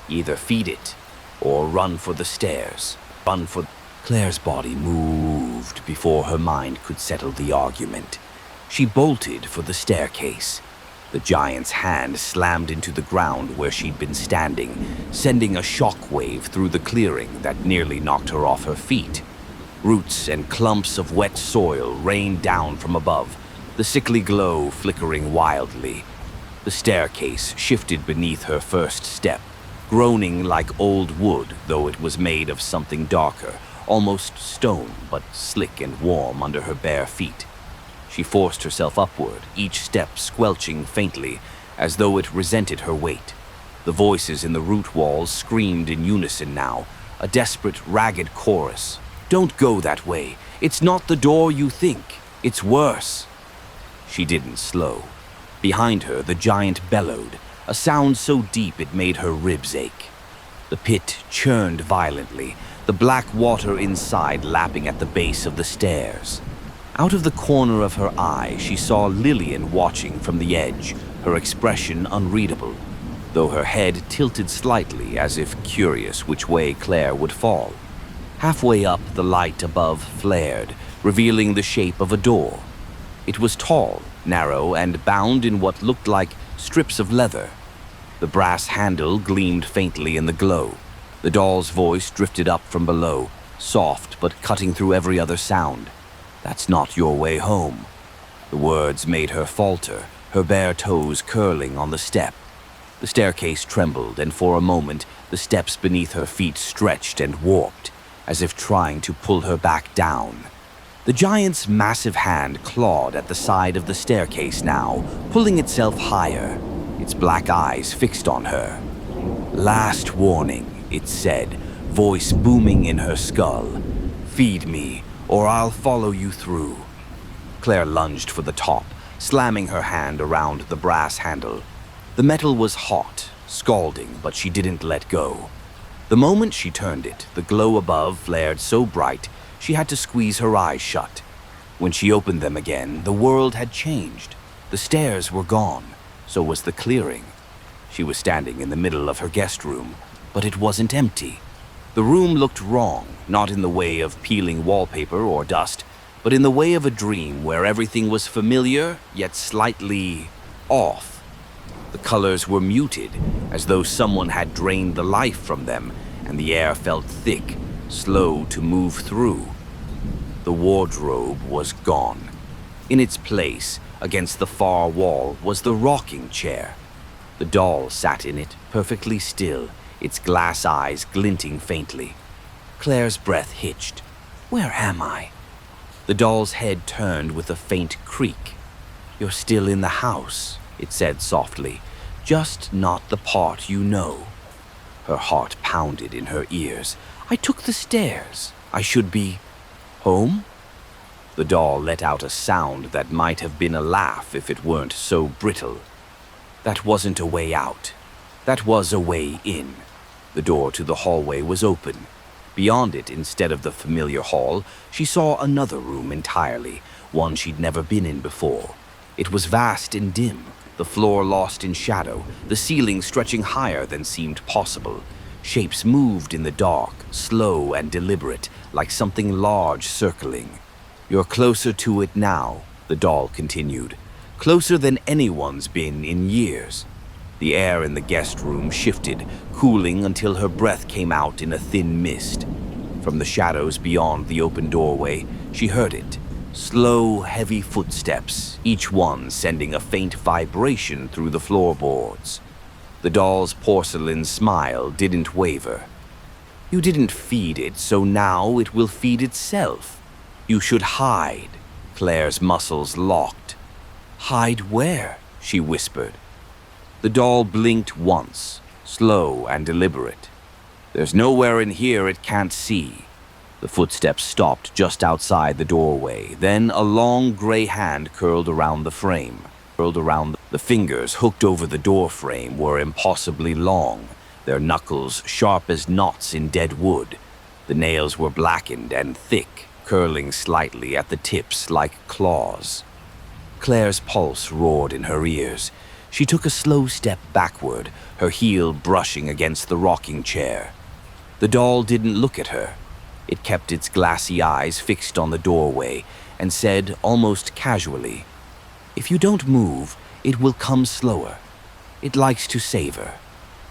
Either feed it, or run for the stairs. Run for... Claire's body moved before her mind could settle the argument. She bolted for the staircase. The giant's hand slammed into the ground where she'd been standing, sending a shockwave through the clearing that nearly knocked her off her feet. Roots and clumps of wet soil rained down from above, the sickly glow flickering wildly. The staircase shifted beneath her first step, groaning like old wood, though it was made of something darker, almost stone but slick and warm under her bare feet. She forced herself upward, each step squelching faintly, as though it resented her weight. The voices in the root walls screamed in unison now, a desperate, ragged chorus. "Don't go that way. It's not the door you think. It's worse." She didn't slow. Behind her, the giant bellowed, a sound so deep it made her ribs ache. The pit churned violently, the black water inside lapping at the base of the stairs. Out of the corner of her eye, she saw Lillian watching from the edge, her expression unreadable, though her head tilted slightly as if curious which way Claire would fall. Halfway up, the light above flared, revealing the shape of a door. It was tall, narrow, and bound in what looked like strips of leather. The brass handle gleamed faintly in the glow. The doll's voice drifted up from below, soft but cutting through every other sound. "That's not your way home." The words made her falter, her bare toes curling on the step. The staircase trembled, and for a moment the steps beneath her feet stretched and warped, as if trying to pull her back down. The giant's massive hand clawed at the side of the staircase now, pulling itself higher, its black eyes fixed on her. "Last warning," it said, voice booming in her skull. "Feed me, or I'll follow you through." Claire lunged for the top, slamming her hand around the brass handle. The metal was hot, scalding, but she didn't let go. The moment she turned it, the glow above flared so bright she had to squeeze her eyes shut. When she opened them again, the world had changed. The stairs were gone, so was the clearing. She was standing in the middle of her guest room, but it wasn't empty. The room looked wrong, not in the way of peeling wallpaper or dust, but in the way of a dream where everything was familiar, yet slightly off. The colors were muted, as though someone had drained the life from them, and the air felt thick, slow to move through. The wardrobe was gone. In its place, against the far wall, was the rocking chair. The doll sat in it, perfectly still, its glass eyes glinting faintly. Claire's breath hitched. "Where am I?" The doll's head turned with a faint creak. "You're still in the house," it said softly, "just not the part you know." Her heart pounded in her ears. "I took the stairs. I should be home?" The doll let out a sound that might have been a laugh if it weren't so brittle. That wasn't a way out. That was a way in. The door to the hallway was open. Beyond it, instead of the familiar hall, she saw another room entirely, one she'd never been in before. It was vast and dim, the floor lost in shadow, the ceiling stretching higher than seemed possible. Shapes moved in the dark, slow and deliberate, like something large circling. "You're closer to it now," the doll continued. "Closer than anyone's been in years." The air in the guest room shifted, cooling until her breath came out in a thin mist. From the shadows beyond the open doorway, she heard it. Slow, heavy footsteps, each one sending a faint vibration through the floorboards. The doll's porcelain smile didn't waver. "You didn't feed it, so now it will feed itself. You should hide." Claire's muscles locked. "Hide where?" she whispered. The doll blinked once, slow and deliberate. "There's nowhere in here it can't see." The footsteps stopped just outside the doorway. Then a long gray hand curled around the frame. The fingers hooked over the door frame were impossibly long, their knuckles sharp as knots in dead wood. The nails were blackened and thick, curling slightly at the tips like claws. Claire's pulse roared in her ears. She took a slow step backward, her heel brushing against the rocking chair. The doll didn't look at her. It kept its glassy eyes fixed on the doorway and said almost casually, "If you don't move, it will come slower. It likes to savor."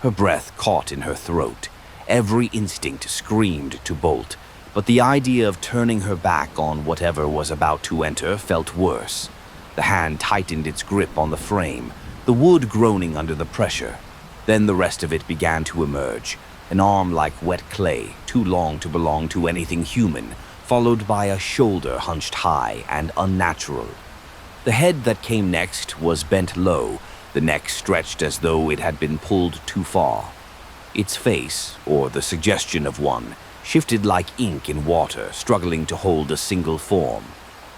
Her breath caught in her throat. Every instinct screamed to bolt, but the idea of turning her back on whatever was about to enter felt worse. The hand tightened its grip on the frame, the wood groaning under the pressure. Then the rest of it began to emerge. an arm like wet clay, too long to belong to anything human, followed by a shoulder hunched high and unnatural. The head that came next was bent low, the neck stretched as though it had been pulled too far. Its face, or the suggestion of one, shifted like ink in water, struggling to hold a single form.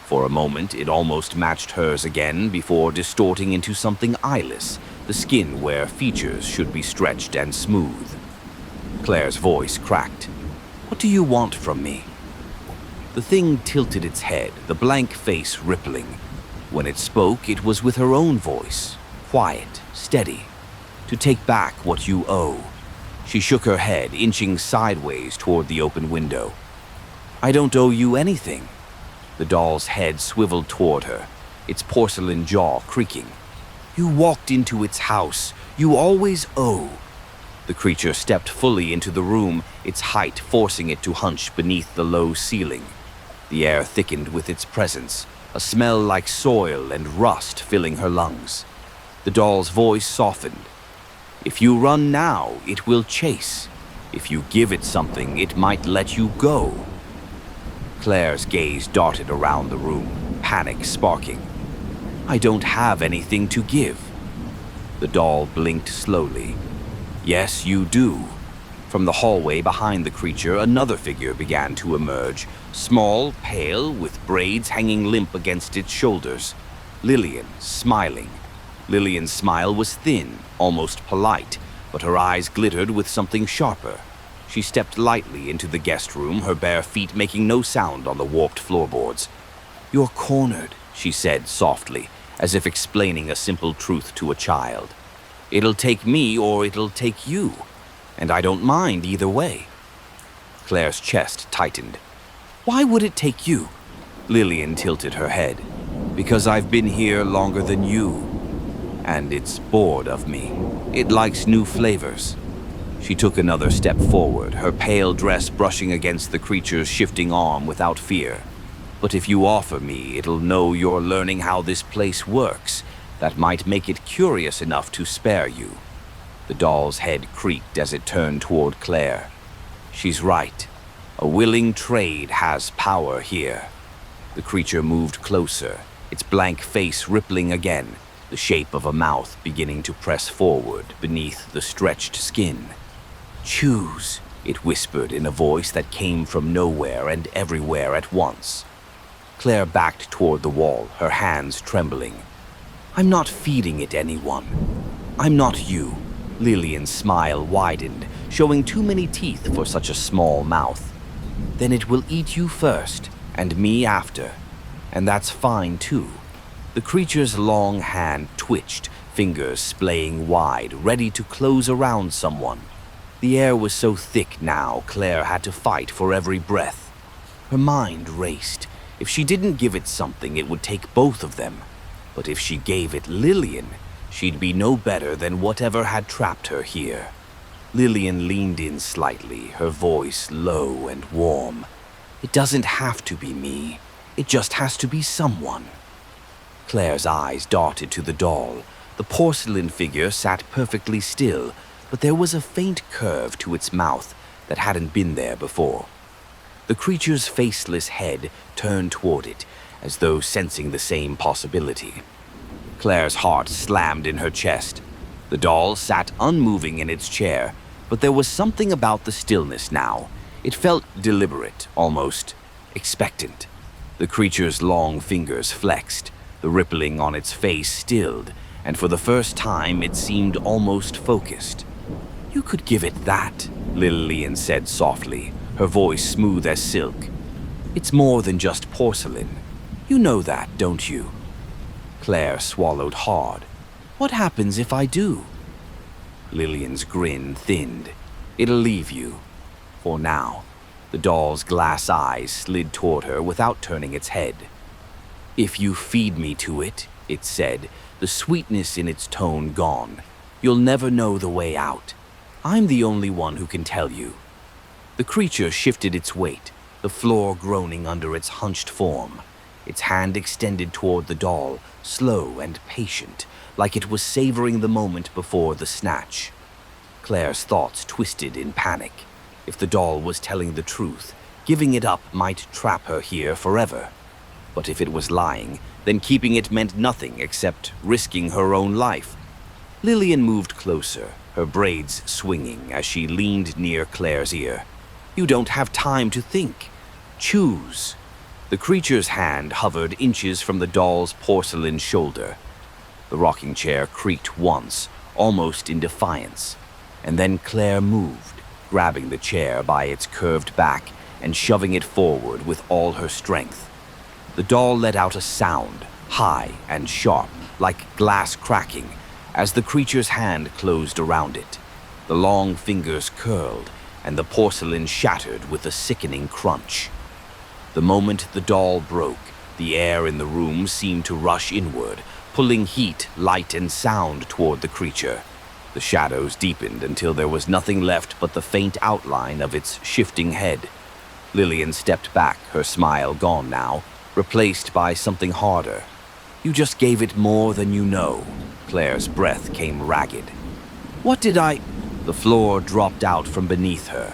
For a moment, it almost matched hers again before distorting into something eyeless, the skin where features should be stretched and smooth. Claire's voice cracked. "What do you want from me?" The thing tilted its head, the blank face rippling. When it spoke, it was with her own voice, quiet, steady. "To take back what you owe." She shook her head, inching sideways toward the open window. "I don't owe you anything." The doll's head swiveled toward her, its porcelain jaw creaking. "You walked into its house. You always owe." The creature stepped fully into the room, its height forcing it to hunch beneath the low ceiling. The air thickened with its presence, a smell like soil and rust filling her lungs. The doll's voice softened. "If you run now, it will chase. If you give it something, it might let you go." Claire's gaze darted around the room, panic sparking. "I don't have anything to give." The doll blinked slowly. "Yes, you do." From the hallway behind the creature, another figure began to emerge, small, pale, with braids hanging limp against its shoulders. Lillian, smiling. Lillian's smile was thin, almost polite, but her eyes glittered with something sharper. She stepped lightly into the guest room, her bare feet making no sound on the warped floorboards. "You're cornered," she said softly, as if explaining a simple truth to a child. "It'll take me or it'll take you, and I don't mind either way." Claire's chest tightened. "Why would it take you?" Lillian tilted her head. "Because I've been here longer than you, and it's bored of me. It likes new flavors." She took another step forward, her pale dress brushing against the creature's shifting arm without fear. "But if you offer me, it'll know you're learning how this place works. That might make it curious enough to spare you." The doll's head creaked as it turned toward Claire. "She's right. A willing trade has power here." The creature moved closer, its blank face rippling again, the shape of a mouth beginning to press forward beneath the stretched skin. "Choose," it whispered in a voice that came from nowhere and everywhere at once. Claire backed toward the wall, her hands trembling. "I'm not feeding it anyone. I'm not you." Lillian's smile widened, showing too many teeth for such a small mouth. "Then it will eat you first, and me after. And that's fine too." The creature's long hand twitched, fingers splaying wide, ready to close around someone. The air was so thick now, Claire had to fight for every breath. Her mind raced. If she didn't give it something, it would take both of them. But if she gave it Lillian, she'd be no better than whatever had trapped her here. Lillian leaned in slightly, her voice low and warm. "It doesn't have to be me. It just has to be someone." Claire's eyes darted to the doll. The porcelain figure sat perfectly still, but there was a faint curve to its mouth that hadn't been there before. The creature's faceless head turned toward it, as though sensing the same possibility. Claire's heart slammed in her chest. The doll sat unmoving in its chair, but there was something about the stillness now. It felt deliberate, almost expectant. The creature's long fingers flexed, the rippling on its face stilled, and for the first time it seemed almost focused. "You could give it that," Lillian said softly, her voice smooth as silk. "It's more than just porcelain. You know that, don't you?" Claire swallowed hard. "What happens if I do?" Lillian's grin thinned. "It'll leave you. For now." The doll's glass eyes slid toward her without turning its head. "If you feed me to it," it said, the sweetness in its tone gone, "you'll never know the way out. I'm the only one who can tell you." The creature shifted its weight, the floor groaning under its hunched form. Its hand extended toward the doll, slow and patient, like it was savoring the moment before the snatch. Claire's thoughts twisted in panic. If the doll was telling the truth, giving it up might trap her here forever. But if it was lying, then keeping it meant nothing except risking her own life. Lillian moved closer, her braids swinging as she leaned near Claire's ear. "You don't have time to think. Choose." The creature's hand hovered inches from the doll's porcelain shoulder. The rocking chair creaked once, almost in defiance, and then Claire moved, grabbing the chair by its curved back and shoving it forward with all her strength. The doll let out a sound, high and sharp, like glass cracking, as the creature's hand closed around it. The long fingers curled, and the porcelain shattered with a sickening crunch. The moment the doll broke, the air in the room seemed to rush inward, pulling heat, light, and sound toward the creature. The shadows deepened until there was nothing left but the faint outline of its shifting head. Lillian stepped back, her smile gone now, replaced by something harder. "You just gave it more than you know." Claire's breath came ragged. "What did I—" The floor dropped out from beneath her.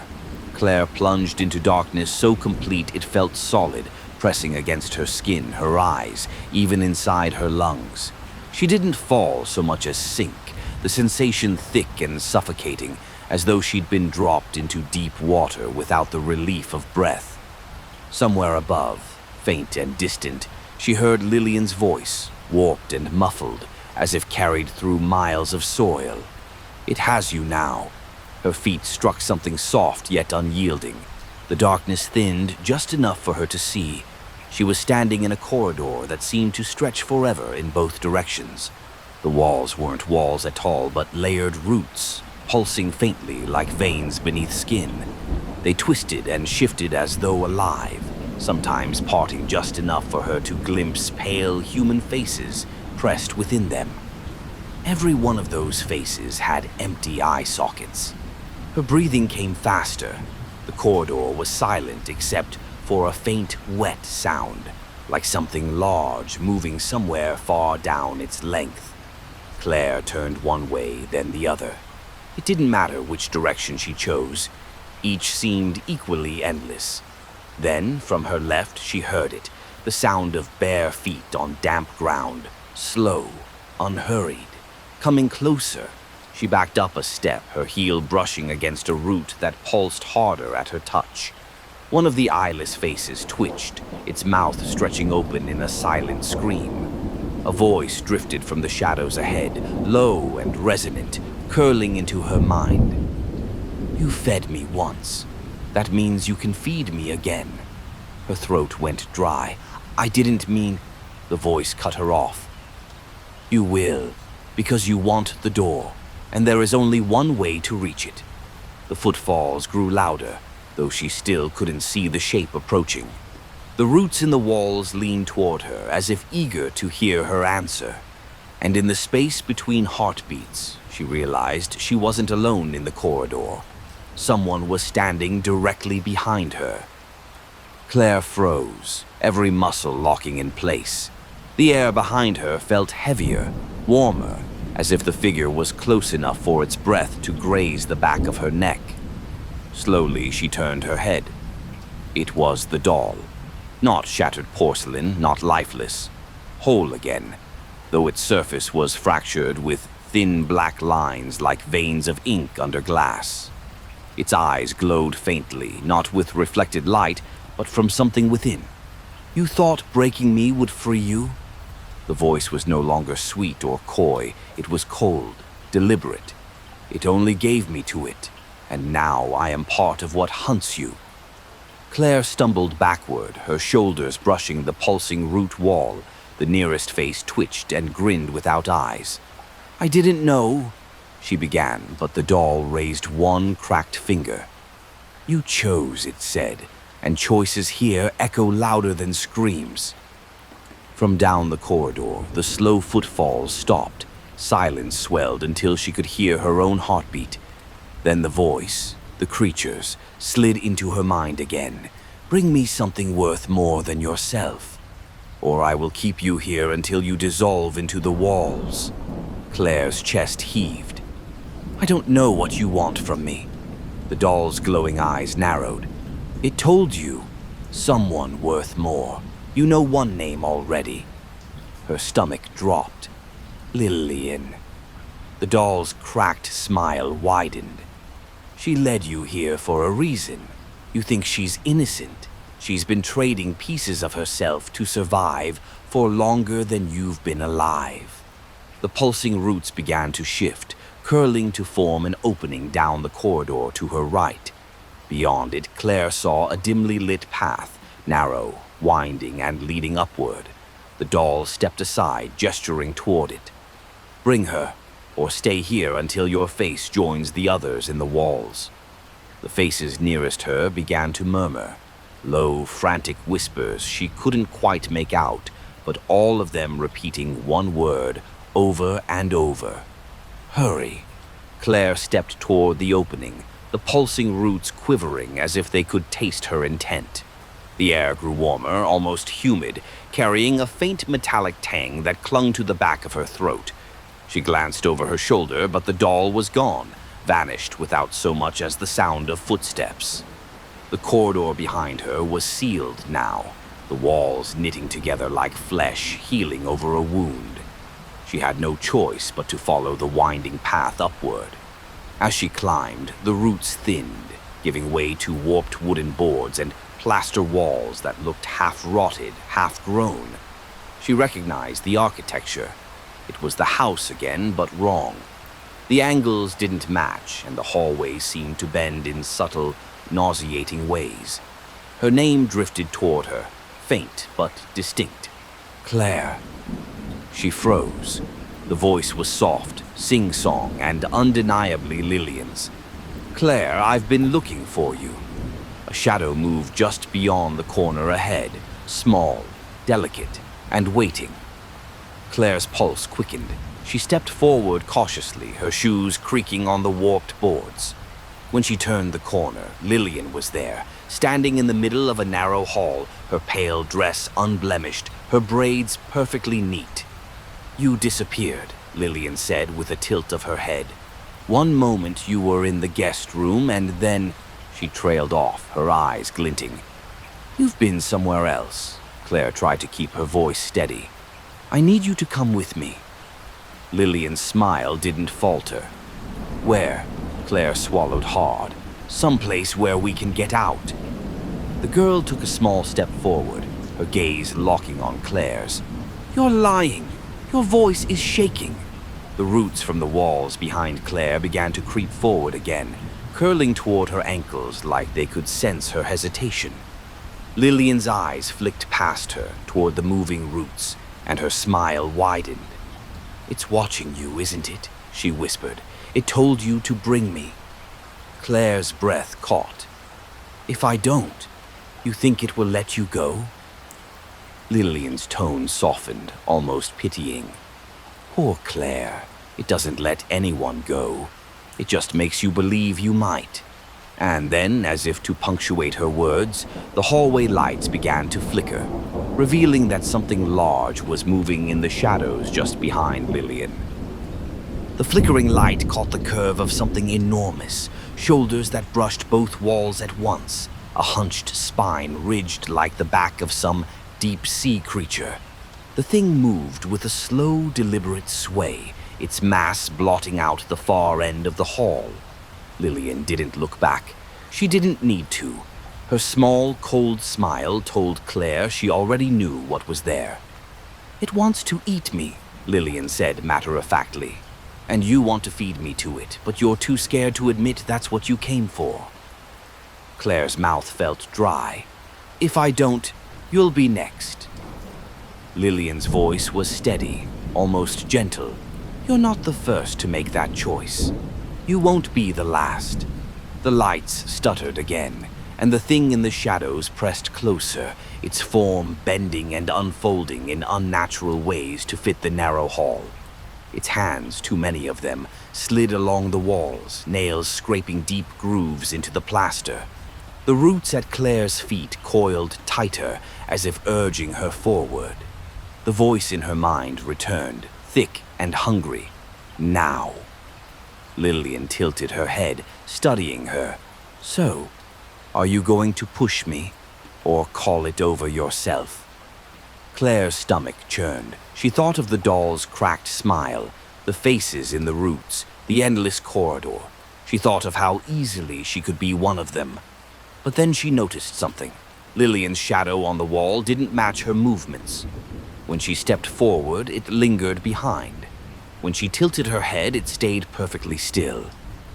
Claire plunged into darkness so complete it felt solid, pressing against her skin, her eyes, even inside her lungs. She didn't fall so much as sink, the sensation thick and suffocating, as though she'd been dropped into deep water without the relief of breath. Somewhere above, faint and distant, she heard Lillian's voice, warped and muffled, as if carried through miles of soil. "It has you now." Her feet struck something soft yet unyielding. The darkness thinned just enough for her to see. She was standing in a corridor that seemed to stretch forever in both directions. The walls weren't walls at all, but layered roots, pulsing faintly like veins beneath skin. They twisted and shifted as though alive, sometimes parting just enough for her to glimpse pale human faces pressed within them. Every one of those faces had empty eye sockets. Her breathing came faster. The corridor was silent except for a faint, wet sound, like something large moving somewhere far down its length. Claire turned one way, then the other. It didn't matter which direction she chose. Each seemed equally endless. Then, from her left, she heard it, the sound of bare feet on damp ground, slow, unhurried, coming closer. She backed up a step, her heel brushing against a root that pulsed harder at her touch. One of the eyeless faces twitched, its mouth stretching open in a silent scream. A voice drifted from the shadows ahead, low and resonant, curling into her mind. "You fed me once. That means you can feed me again." Her throat went dry. "I didn't mean—" The voice cut her off. "You will, because you want the door, and there is only one way to reach it." The footfalls grew louder, though she still couldn't see the shape approaching. The roots in the walls leaned toward her, as if eager to hear her answer. And in the space between heartbeats, she realized she wasn't alone in the corridor. Someone was standing directly behind her. Claire froze, every muscle locking in place. The air behind her felt heavier, warmer, as if the figure was close enough for its breath to graze the back of her neck. Slowly, she turned her head. It was the doll. Not shattered porcelain, not lifeless. Whole again, though its surface was fractured with thin black lines like veins of ink under glass. Its eyes glowed faintly, not with reflected light, but from something within. "You thought breaking me would free you?" The voice was no longer sweet or coy. It was cold, deliberate. "It only gave me to it, and now I am part of what hunts you." Claire stumbled backward, her shoulders brushing the pulsing root wall. The nearest face twitched and grinned without eyes. "I didn't know," she began, but the doll raised one cracked finger. "You chose," it said, "and choices here echo louder than screams." From down the corridor, the slow footfalls stopped. Silence swelled until she could hear her own heartbeat. Then the voice, the creature's, slid into her mind again. "Bring me something worth more than yourself, or I will keep you here until you dissolve into the walls." Claire's chest heaved. I don't know what you want from me. The doll's glowing eyes narrowed. It told you. Someone worth more. You know one name already. Her stomach dropped. Lillian. The doll's cracked smile widened. She led you here for a reason. You think she's innocent. She's been trading pieces of herself to survive for longer than you've been alive. The pulsing roots began to shift, curling to form an opening down the corridor to her right. Beyond it, Claire saw a dimly lit path, narrow, winding, and leading upward. The doll stepped aside, gesturing toward it. Bring her, or stay here until your face joins the others in the walls. The faces nearest her began to murmur, low, frantic whispers she couldn't quite make out, but all of them repeating one word over and over. Hurry. Claire stepped toward the opening, the pulsing roots quivering as if they could taste her intent. The air grew warmer, almost humid, carrying a faint metallic tang that clung to the back of her throat. She glanced over her shoulder, but the doll was gone, vanished without so much as the sound of footsteps. The corridor behind her was sealed now, the walls knitting together like flesh healing over a wound. She had no choice but to follow the winding path upward. As she climbed, the roots thinned, giving way to warped wooden boards and plaster walls that looked half-rotted, half-grown. She recognized the architecture. It was the house again, but wrong. The angles didn't match, and the hallways seemed to bend in subtle, nauseating ways. Her name drifted toward her, faint but distinct. Claire. She froze. The voice was soft, sing-song, and undeniably Lillian's. Claire, I've been looking for you. A shadow moved just beyond the corner ahead, small, delicate, and waiting. Claire's pulse quickened. She stepped forward cautiously, her shoes creaking on the warped boards. When she turned the corner, Lillian was there, standing in the middle of a narrow hall, her pale dress unblemished, her braids perfectly neat. You disappeared, Lillian said with a tilt of her head. One moment you were in the guest room, and then she trailed off, her eyes glinting. You've been somewhere else. Claire tried to keep her voice steady. I need you to come with me. Lillian's smile didn't falter. Where? Claire swallowed hard. Someplace where we can get out. The girl took a small step forward, her gaze locking on Claire's. You're lying. Your voice is shaking. The roots from the walls behind Claire began to creep forward again, curling toward her ankles like they could sense her hesitation. Lillian's eyes flicked past her toward the moving roots, and her smile widened. It's watching you, isn't it? She whispered. It told you to bring me. Claire's breath caught. If I don't, you think it will let you go? Lillian's tone softened, almost pitying. Poor Claire. It doesn't let anyone go. It just makes you believe you might. And then, as if to punctuate her words, the hallway lights began to flicker, revealing that something large was moving in the shadows just behind Lillian. The flickering light caught the curve of something enormous, shoulders that brushed both walls at once, a hunched spine ridged like the back of some deep-sea creature. The thing moved with a slow, deliberate sway, its mass blotting out the far end of the hall. Lillian didn't look back. She didn't need to. Her small, cold smile told Claire she already knew what was there. It wants to eat me, Lillian said matter-of-factly. And you want to feed me to it, but you're too scared to admit that's what you came for. Claire's mouth felt dry. If I don't, you'll be next. Lillian's voice was steady, almost gentle. You're not the first to make that choice. You won't be the last. The lights stuttered again, and the thing in the shadows pressed closer, its form bending and unfolding in unnatural ways to fit the narrow hall. Its hands, too many of them, slid along the walls, nails scraping deep grooves into the plaster. The roots at Claire's feet coiled tighter, as if urging her forward. The voice in her mind returned, thick and hungry. Now. Lillian tilted her head, studying her. So, are you going to push me, or call it over yourself? Claire's stomach churned. She thought of the doll's cracked smile, the faces in the roots, the endless corridor. She thought of how easily she could be one of them. But then she noticed something. Lillian's shadow on the wall didn't match her movements. When she stepped forward, it lingered behind. When she tilted her head, it stayed perfectly still.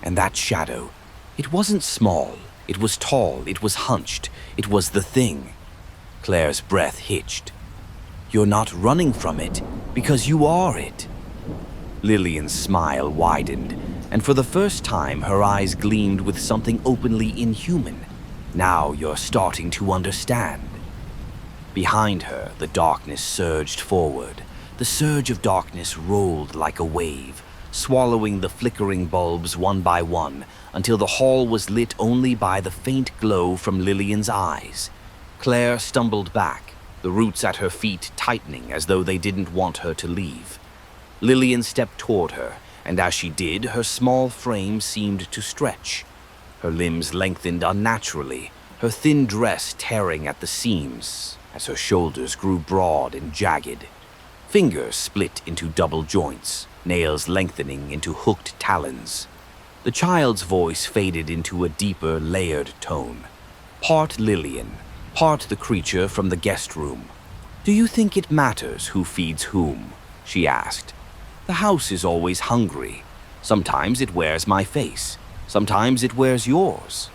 And that shadow, it wasn't small, it was tall, it was hunched, it was the thing. Claire's breath hitched. You're not running from it, because you are it. Lillian's smile widened, and for the first time her eyes gleamed with something openly inhuman. Now you're starting to understand. Behind her, the darkness surged forward. The surge of darkness rolled like a wave, swallowing the flickering bulbs one by one until the hall was lit only by the faint glow from Lillian's eyes. Claire stumbled back, the roots at her feet tightening as though they didn't want her to leave. Lillian stepped toward her, and as she did, her small frame seemed to stretch. Her limbs lengthened unnaturally, her thin dress tearing at the seams as her shoulders grew broad and jagged. Fingers split into double joints, nails lengthening into hooked talons. The child's voice faded into a deeper, layered tone. Part Lillian, part the creature from the guest room. Do you think it matters who feeds whom? She asked. The house is always hungry. Sometimes it wears my face. Sometimes it wears yours.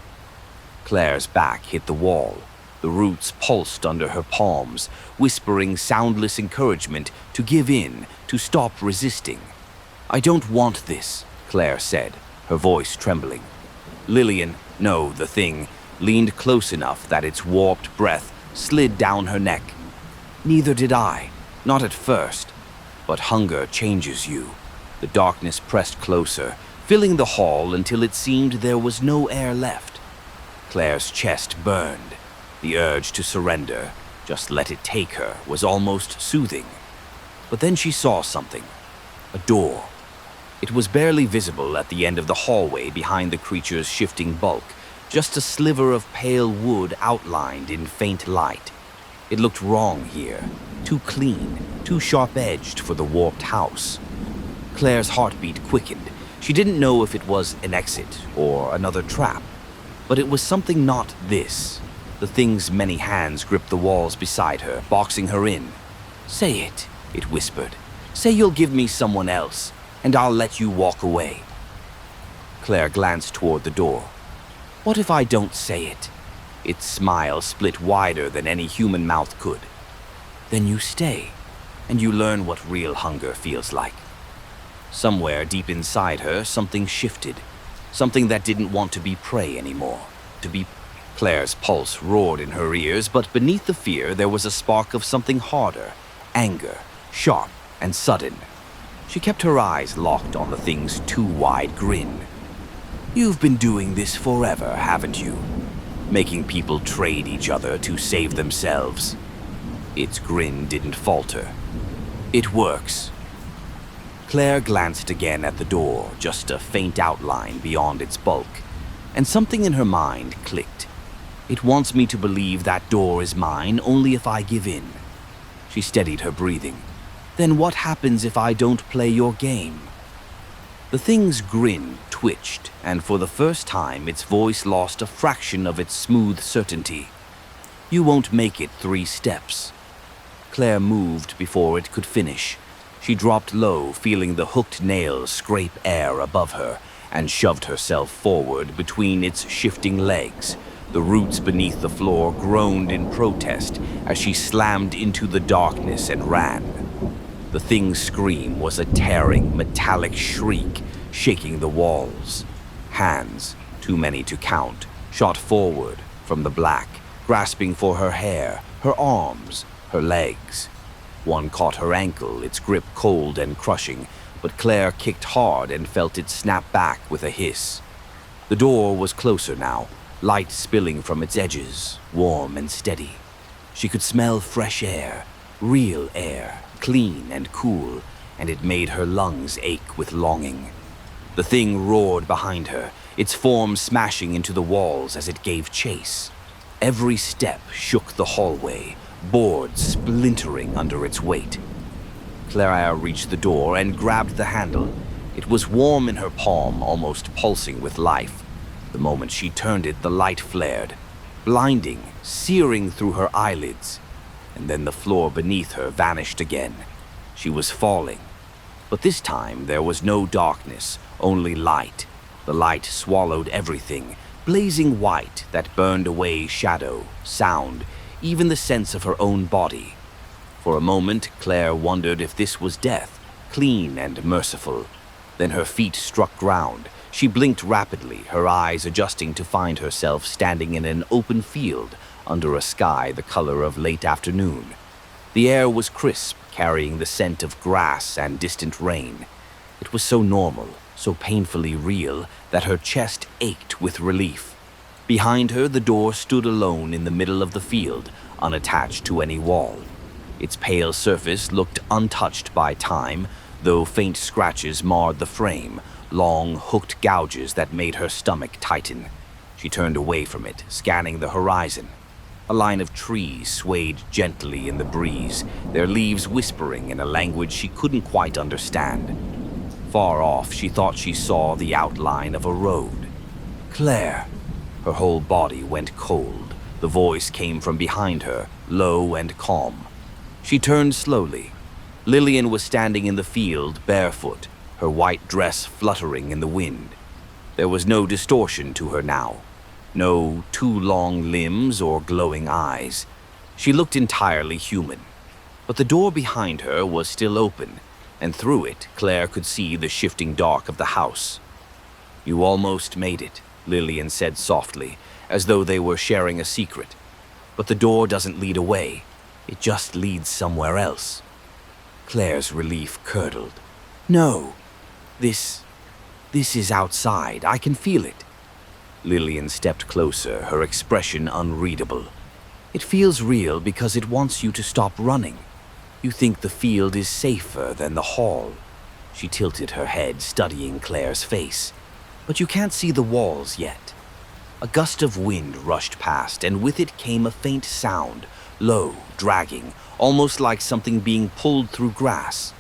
Claire's back hit the wall. The roots pulsed under her palms, whispering soundless encouragement to give in, to stop resisting. I don't want this, Claire said, her voice trembling. Lillian, no, the thing, leaned close enough that its warped breath slid down her neck. Neither did I, not at first. But hunger changes you. The darkness pressed closer, filling the hall until it seemed there was no air left. Claire's chest burned. The urge to surrender, just let it take her, was almost soothing. But then she saw something. A door. It was barely visible at the end of the hallway behind the creature's shifting bulk, just a sliver of pale wood outlined in faint light. It looked wrong here, too clean, too sharp-edged for the warped house. Claire's heartbeat quickened. She didn't know if it was an exit or another trap, but it was something not this. The thing's many hands gripped the walls beside her, boxing her in. Say it, it whispered. Say you'll give me someone else, and I'll let you walk away. Claire glanced toward the door. What if I don't say it? Its smile split wider than any human mouth could. Then you stay, and you learn what real hunger feels like. Somewhere deep inside her, something shifted. Something that didn't want to be prey anymore. Claire's pulse roared in her ears, but beneath the fear there was a spark of something harder. Anger, sharp and sudden. She kept her eyes locked on the thing's too wide grin. You've been doing this forever, haven't you? Making people trade each other to save themselves. Its grin didn't falter. It works. Claire glanced again at the door, just a faint outline beyond its bulk, and something in her mind clicked. It wants me to believe that door is mine only if I give in. She steadied her breathing. Then what happens if I don't play your game? The thing's grin twitched, and for the first time its voice lost a fraction of its smooth certainty. You won't make it 3 steps. Claire moved before it could finish. She dropped low, feeling the hooked nails scrape air above her, and shoved herself forward between its shifting legs. The roots beneath the floor groaned in protest as she slammed into the darkness and ran. The thing's scream was a tearing, metallic shriek, shaking the walls. Hands, too many to count, shot forward from the black, grasping for her hair, her arms, her legs. One caught her ankle, its grip cold and crushing, but Claire kicked hard and felt it snap back with a hiss. The door was closer now, light spilling from its edges, warm and steady. She could smell fresh air, real air, clean and cool, and it made her lungs ache with longing. The thing roared behind her, its form smashing into the walls as it gave chase. Every step shook the hallway, boards splintering under its weight. Clara reached the door and grabbed the handle. It was warm in her palm, almost pulsing with life. The moment she turned it, the light flared, blinding, searing through her eyelids. And then the floor beneath her vanished again. She was falling. But this time there was no darkness, only light. The light swallowed everything, blazing white that burned away shadow, sound, even the sense of her own body. For a moment, Claire wondered if this was death, clean and merciful. Then her feet struck ground. She blinked rapidly, her eyes adjusting to find herself standing in an open field under a sky the color of late afternoon. The air was crisp, carrying the scent of grass and distant rain. It was so normal, so painfully real, that her chest ached with relief. Behind her, the door stood alone in the middle of the field, unattached to any wall. Its pale surface looked untouched by time, though faint scratches marred the frame, long, hooked gouges that made her stomach tighten. She turned away from it, scanning the horizon. A line of trees swayed gently in the breeze, their leaves whispering in a language she couldn't quite understand. Far off, she thought she saw the outline of a road. Claire! Her whole body went cold. The voice came from behind her, low and calm. She turned slowly. Lillian was standing in the field, barefoot, her white dress fluttering in the wind. There was no distortion to her now. No too long limbs or glowing eyes. She looked entirely human. But the door behind her was still open, and through it, Claire could see the shifting dark of the house. "You almost made it," Lillian said softly, as though they were sharing a secret. "But the door doesn't lead away. It just leads somewhere else." Claire's relief curdled. "No, this is outside. I can feel it." Lillian stepped closer, her expression unreadable. "It feels real because it wants you to stop running. You think the field is safer than the hall." She tilted her head, studying Claire's face. "But you can't see the walls yet." A gust of wind rushed past, and with it came a faint sound, low, dragging, almost like something being pulled through grass.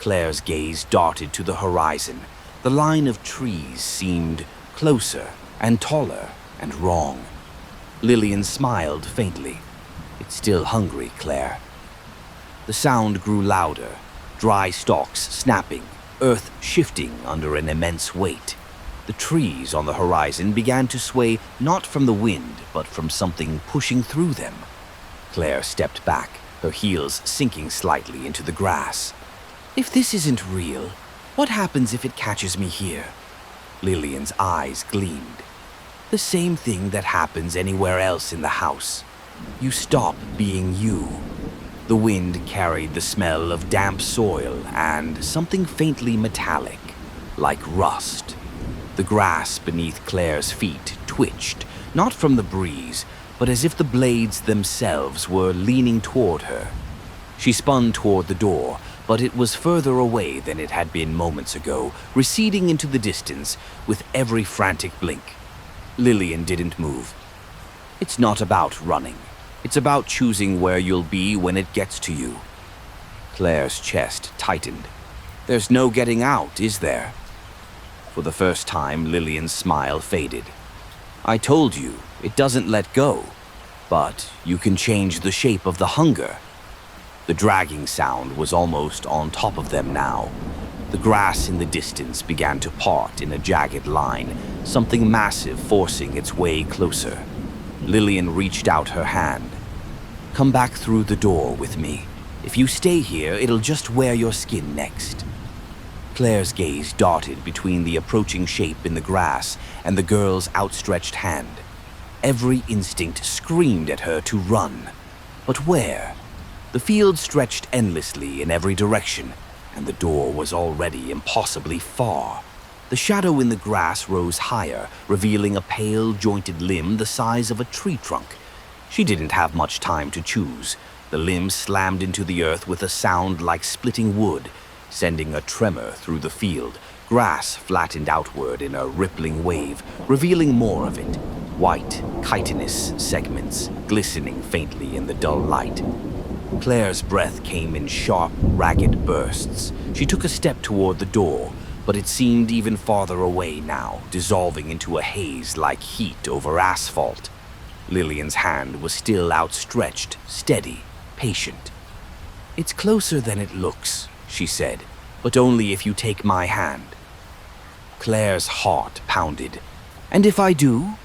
Claire's gaze darted to the horizon. The line of trees seemed closer and taller and wrong. Lillian smiled faintly. "It's still hungry, Claire." The sound grew louder, dry stalks snapping, earth shifting under an immense weight. The trees on the horizon began to sway not from the wind, but from something pushing through them. Claire stepped back, her heels sinking slightly into the grass. "If this isn't real, what happens if it catches me here?" Lillian's eyes gleamed. "The same thing that happens anywhere else in the house. You stop being you." The wind carried the smell of damp soil and something faintly metallic, like rust. The grass beneath Claire's feet twitched, not from the breeze, but as if the blades themselves were leaning toward her. She spun toward the door, but it was further away than it had been moments ago, receding into the distance with every frantic blink. Lillian didn't move. "It's not about running. It's about choosing where you'll be when it gets to you." Claire's chest tightened. "There's no getting out, is there?" For the first time, Lillian's smile faded. "I told you, it doesn't let go. But you can change the shape of the hunger." The dragging sound was almost on top of them now. The grass in the distance began to part in a jagged line, something massive forcing its way closer. Lillian reached out her hand. "Come back through the door with me. If you stay here, it'll just wear your skin next." Claire's gaze darted between the approaching shape in the grass and the girl's outstretched hand. Every instinct screamed at her to run. But where? The field stretched endlessly in every direction, and the door was already impossibly far. The shadow in the grass rose higher, revealing a pale, jointed limb the size of a tree trunk. She didn't have much time to choose. The limb slammed into the earth with a sound like splitting wood, sending a tremor through the field, Grass flattened outward in a rippling wave, revealing more of it. White, chitinous segments glistening faintly in the dull light. Claire's breath came in sharp, ragged bursts. She took a step toward the door, but it seemed even farther away now, dissolving into a haze like heat over asphalt. Lillian's hand was still outstretched, steady, patient. "It's closer than it looks," she said, "but only if you take my hand." Claire's heart pounded. "And if I do?"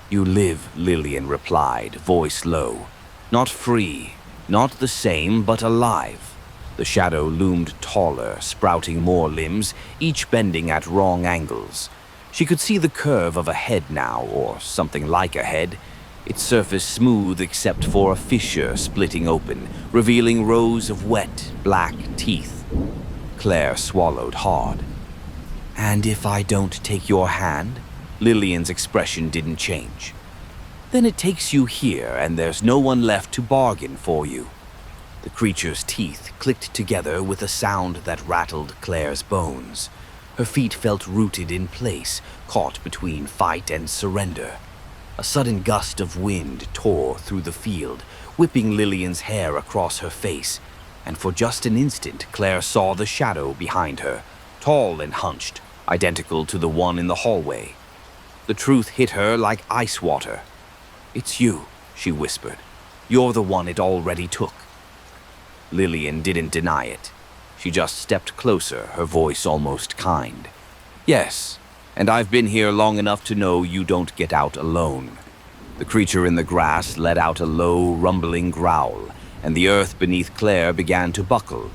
"You live," Lillian replied, voice low. "Not free, not the same, but alive." The shadow loomed taller, sprouting more limbs, each bending at wrong angles. She could see the curve of a head now, or something like a head, its surface smooth except for a fissure splitting open, revealing rows of wet, black teeth. Claire swallowed hard. "And if I don't take your hand?" Lillian's expression didn't change. "Then it takes you here, and there's no one left to bargain for you." The creature's teeth clicked together with a sound that rattled Claire's bones. Her feet felt rooted in place, caught between fight and surrender. A sudden gust of wind tore through the field, whipping Lillian's hair across her face, and for just an instant Claire saw the shadow behind her, tall and hunched, identical to the one in the hallway. The truth hit her like ice water. "It's you," she whispered. "You're the one it already took." Lillian didn't deny it. She just stepped closer, her voice almost kind. "Yes, and I've been here long enough to know you don't get out alone." The creature in the grass let out a low, rumbling growl, and the earth beneath Claire began to buckle.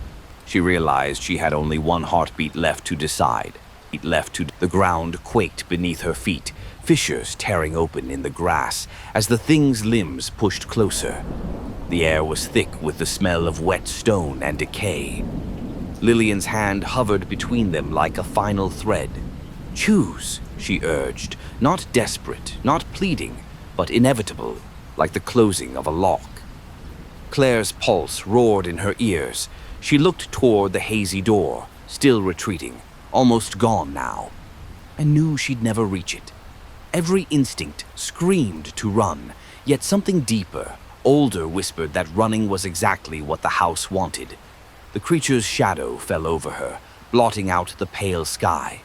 She realized she had only one heartbeat left to decide. The ground quaked beneath her feet, fissures tearing open in the grass as the thing's limbs pushed closer. The air was thick with the smell of wet stone and decay. Lillian's hand hovered between them like a final thread. "Choose," she urged, not desperate, not pleading, but inevitable, like the closing of a lock. Claire's pulse roared in her ears. She looked toward the hazy door, still retreating, almost gone now. And knew she'd never reach it. Every instinct screamed to run, yet something deeper, older whispered that running was exactly what the house wanted. The creature's shadow fell over her, blotting out the pale sky.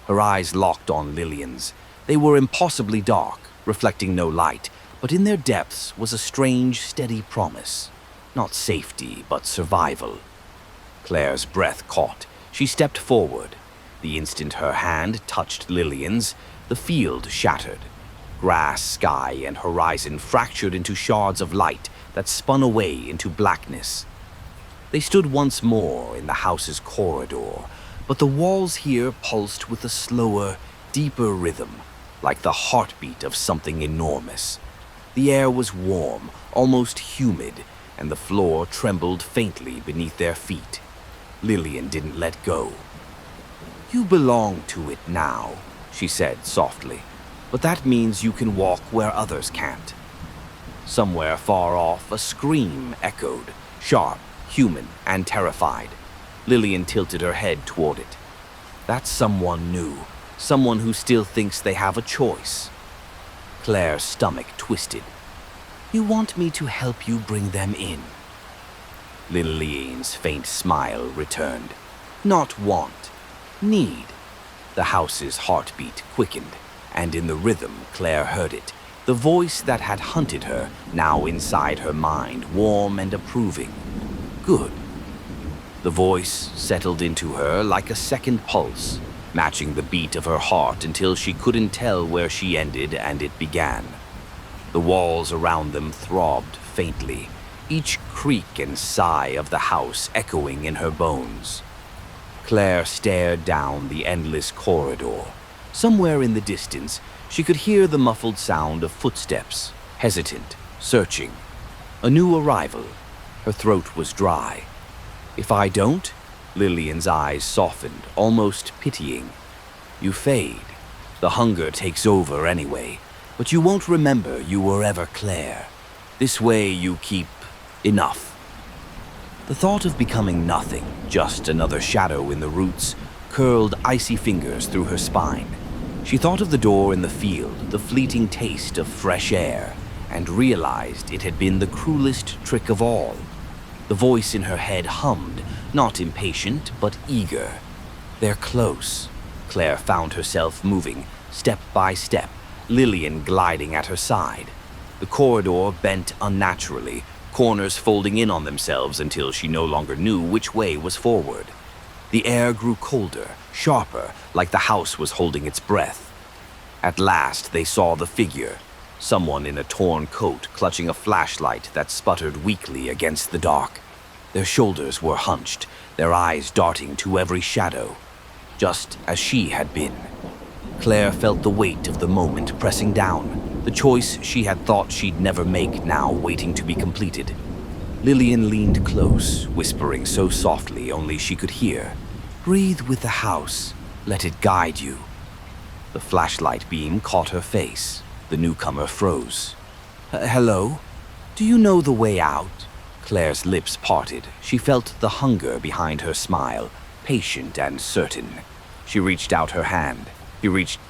Her eyes locked on Lillian's. They were impossibly dark, reflecting no light, but in their depths was a strange, steady promise. Not safety, but survival. Claire's breath caught. She stepped forward. The instant her hand touched Lillian's, the field shattered. Grass, sky, and horizon fractured into shards of light that spun away into blackness. They stood once more in the house's corridor, but the walls here pulsed with a slower, deeper rhythm, like the heartbeat of something enormous. The air was warm, almost humid, and the floor trembled faintly beneath their feet. Lillian didn't let go. "You belong to it now," she said softly, "but that means you can walk where others can't." Somewhere far off, a scream echoed, sharp, human, and terrified. Lillian tilted her head toward it. That's someone new, someone who still thinks they have a choice. Claire's stomach twisted. "You want me to help you bring them in?" Lillian's faint smile returned. "Not want. Need." The house's heartbeat quickened, and in the rhythm Claire heard it, the voice that had hunted her, now inside her mind, warm and approving. Good. The voice settled into her like a second pulse, matching the beat of her heart until she couldn't tell where she ended and it began. The walls around them throbbed faintly, each creak and sigh of the house echoing in her bones. Claire stared down the endless corridor. Somewhere in the distance, she could hear the muffled sound of footsteps, hesitant, searching. A new arrival. Her throat was dry. "If I don't?" Lillian's eyes softened, almost pitying. "You fade. The hunger takes over anyway, but you won't remember you were ever Claire. This way you keep enough." The thought of becoming nothing, just another shadow in the roots, curled icy fingers through her spine. She thought of the door in the field, the fleeting taste of fresh air, and realized it had been the cruelest trick of all. The voice in her head hummed, not impatient, but eager. They're close. Claire found herself moving, step by step, Lillian gliding at her side. The corridor bent unnaturally, corners folding in on themselves until she no longer knew which way was forward. The air grew colder, sharper, like the house was holding its breath. At last they saw the figure, someone in a torn coat clutching a flashlight that sputtered weakly against the dark. Their shoulders were hunched, their eyes darting to every shadow, just as she had been. Claire felt the weight of the moment pressing down, the choice she had thought she'd never make now waiting to be completed. Lillian leaned close, whispering so softly only she could hear. "Breathe with the house. Let it guide you." The flashlight beam caught her face. The newcomer froze. "Hello? Do you know the way out?" Claire's lips parted. She felt the hunger behind her smile, patient and certain. She reached out her hand. He reached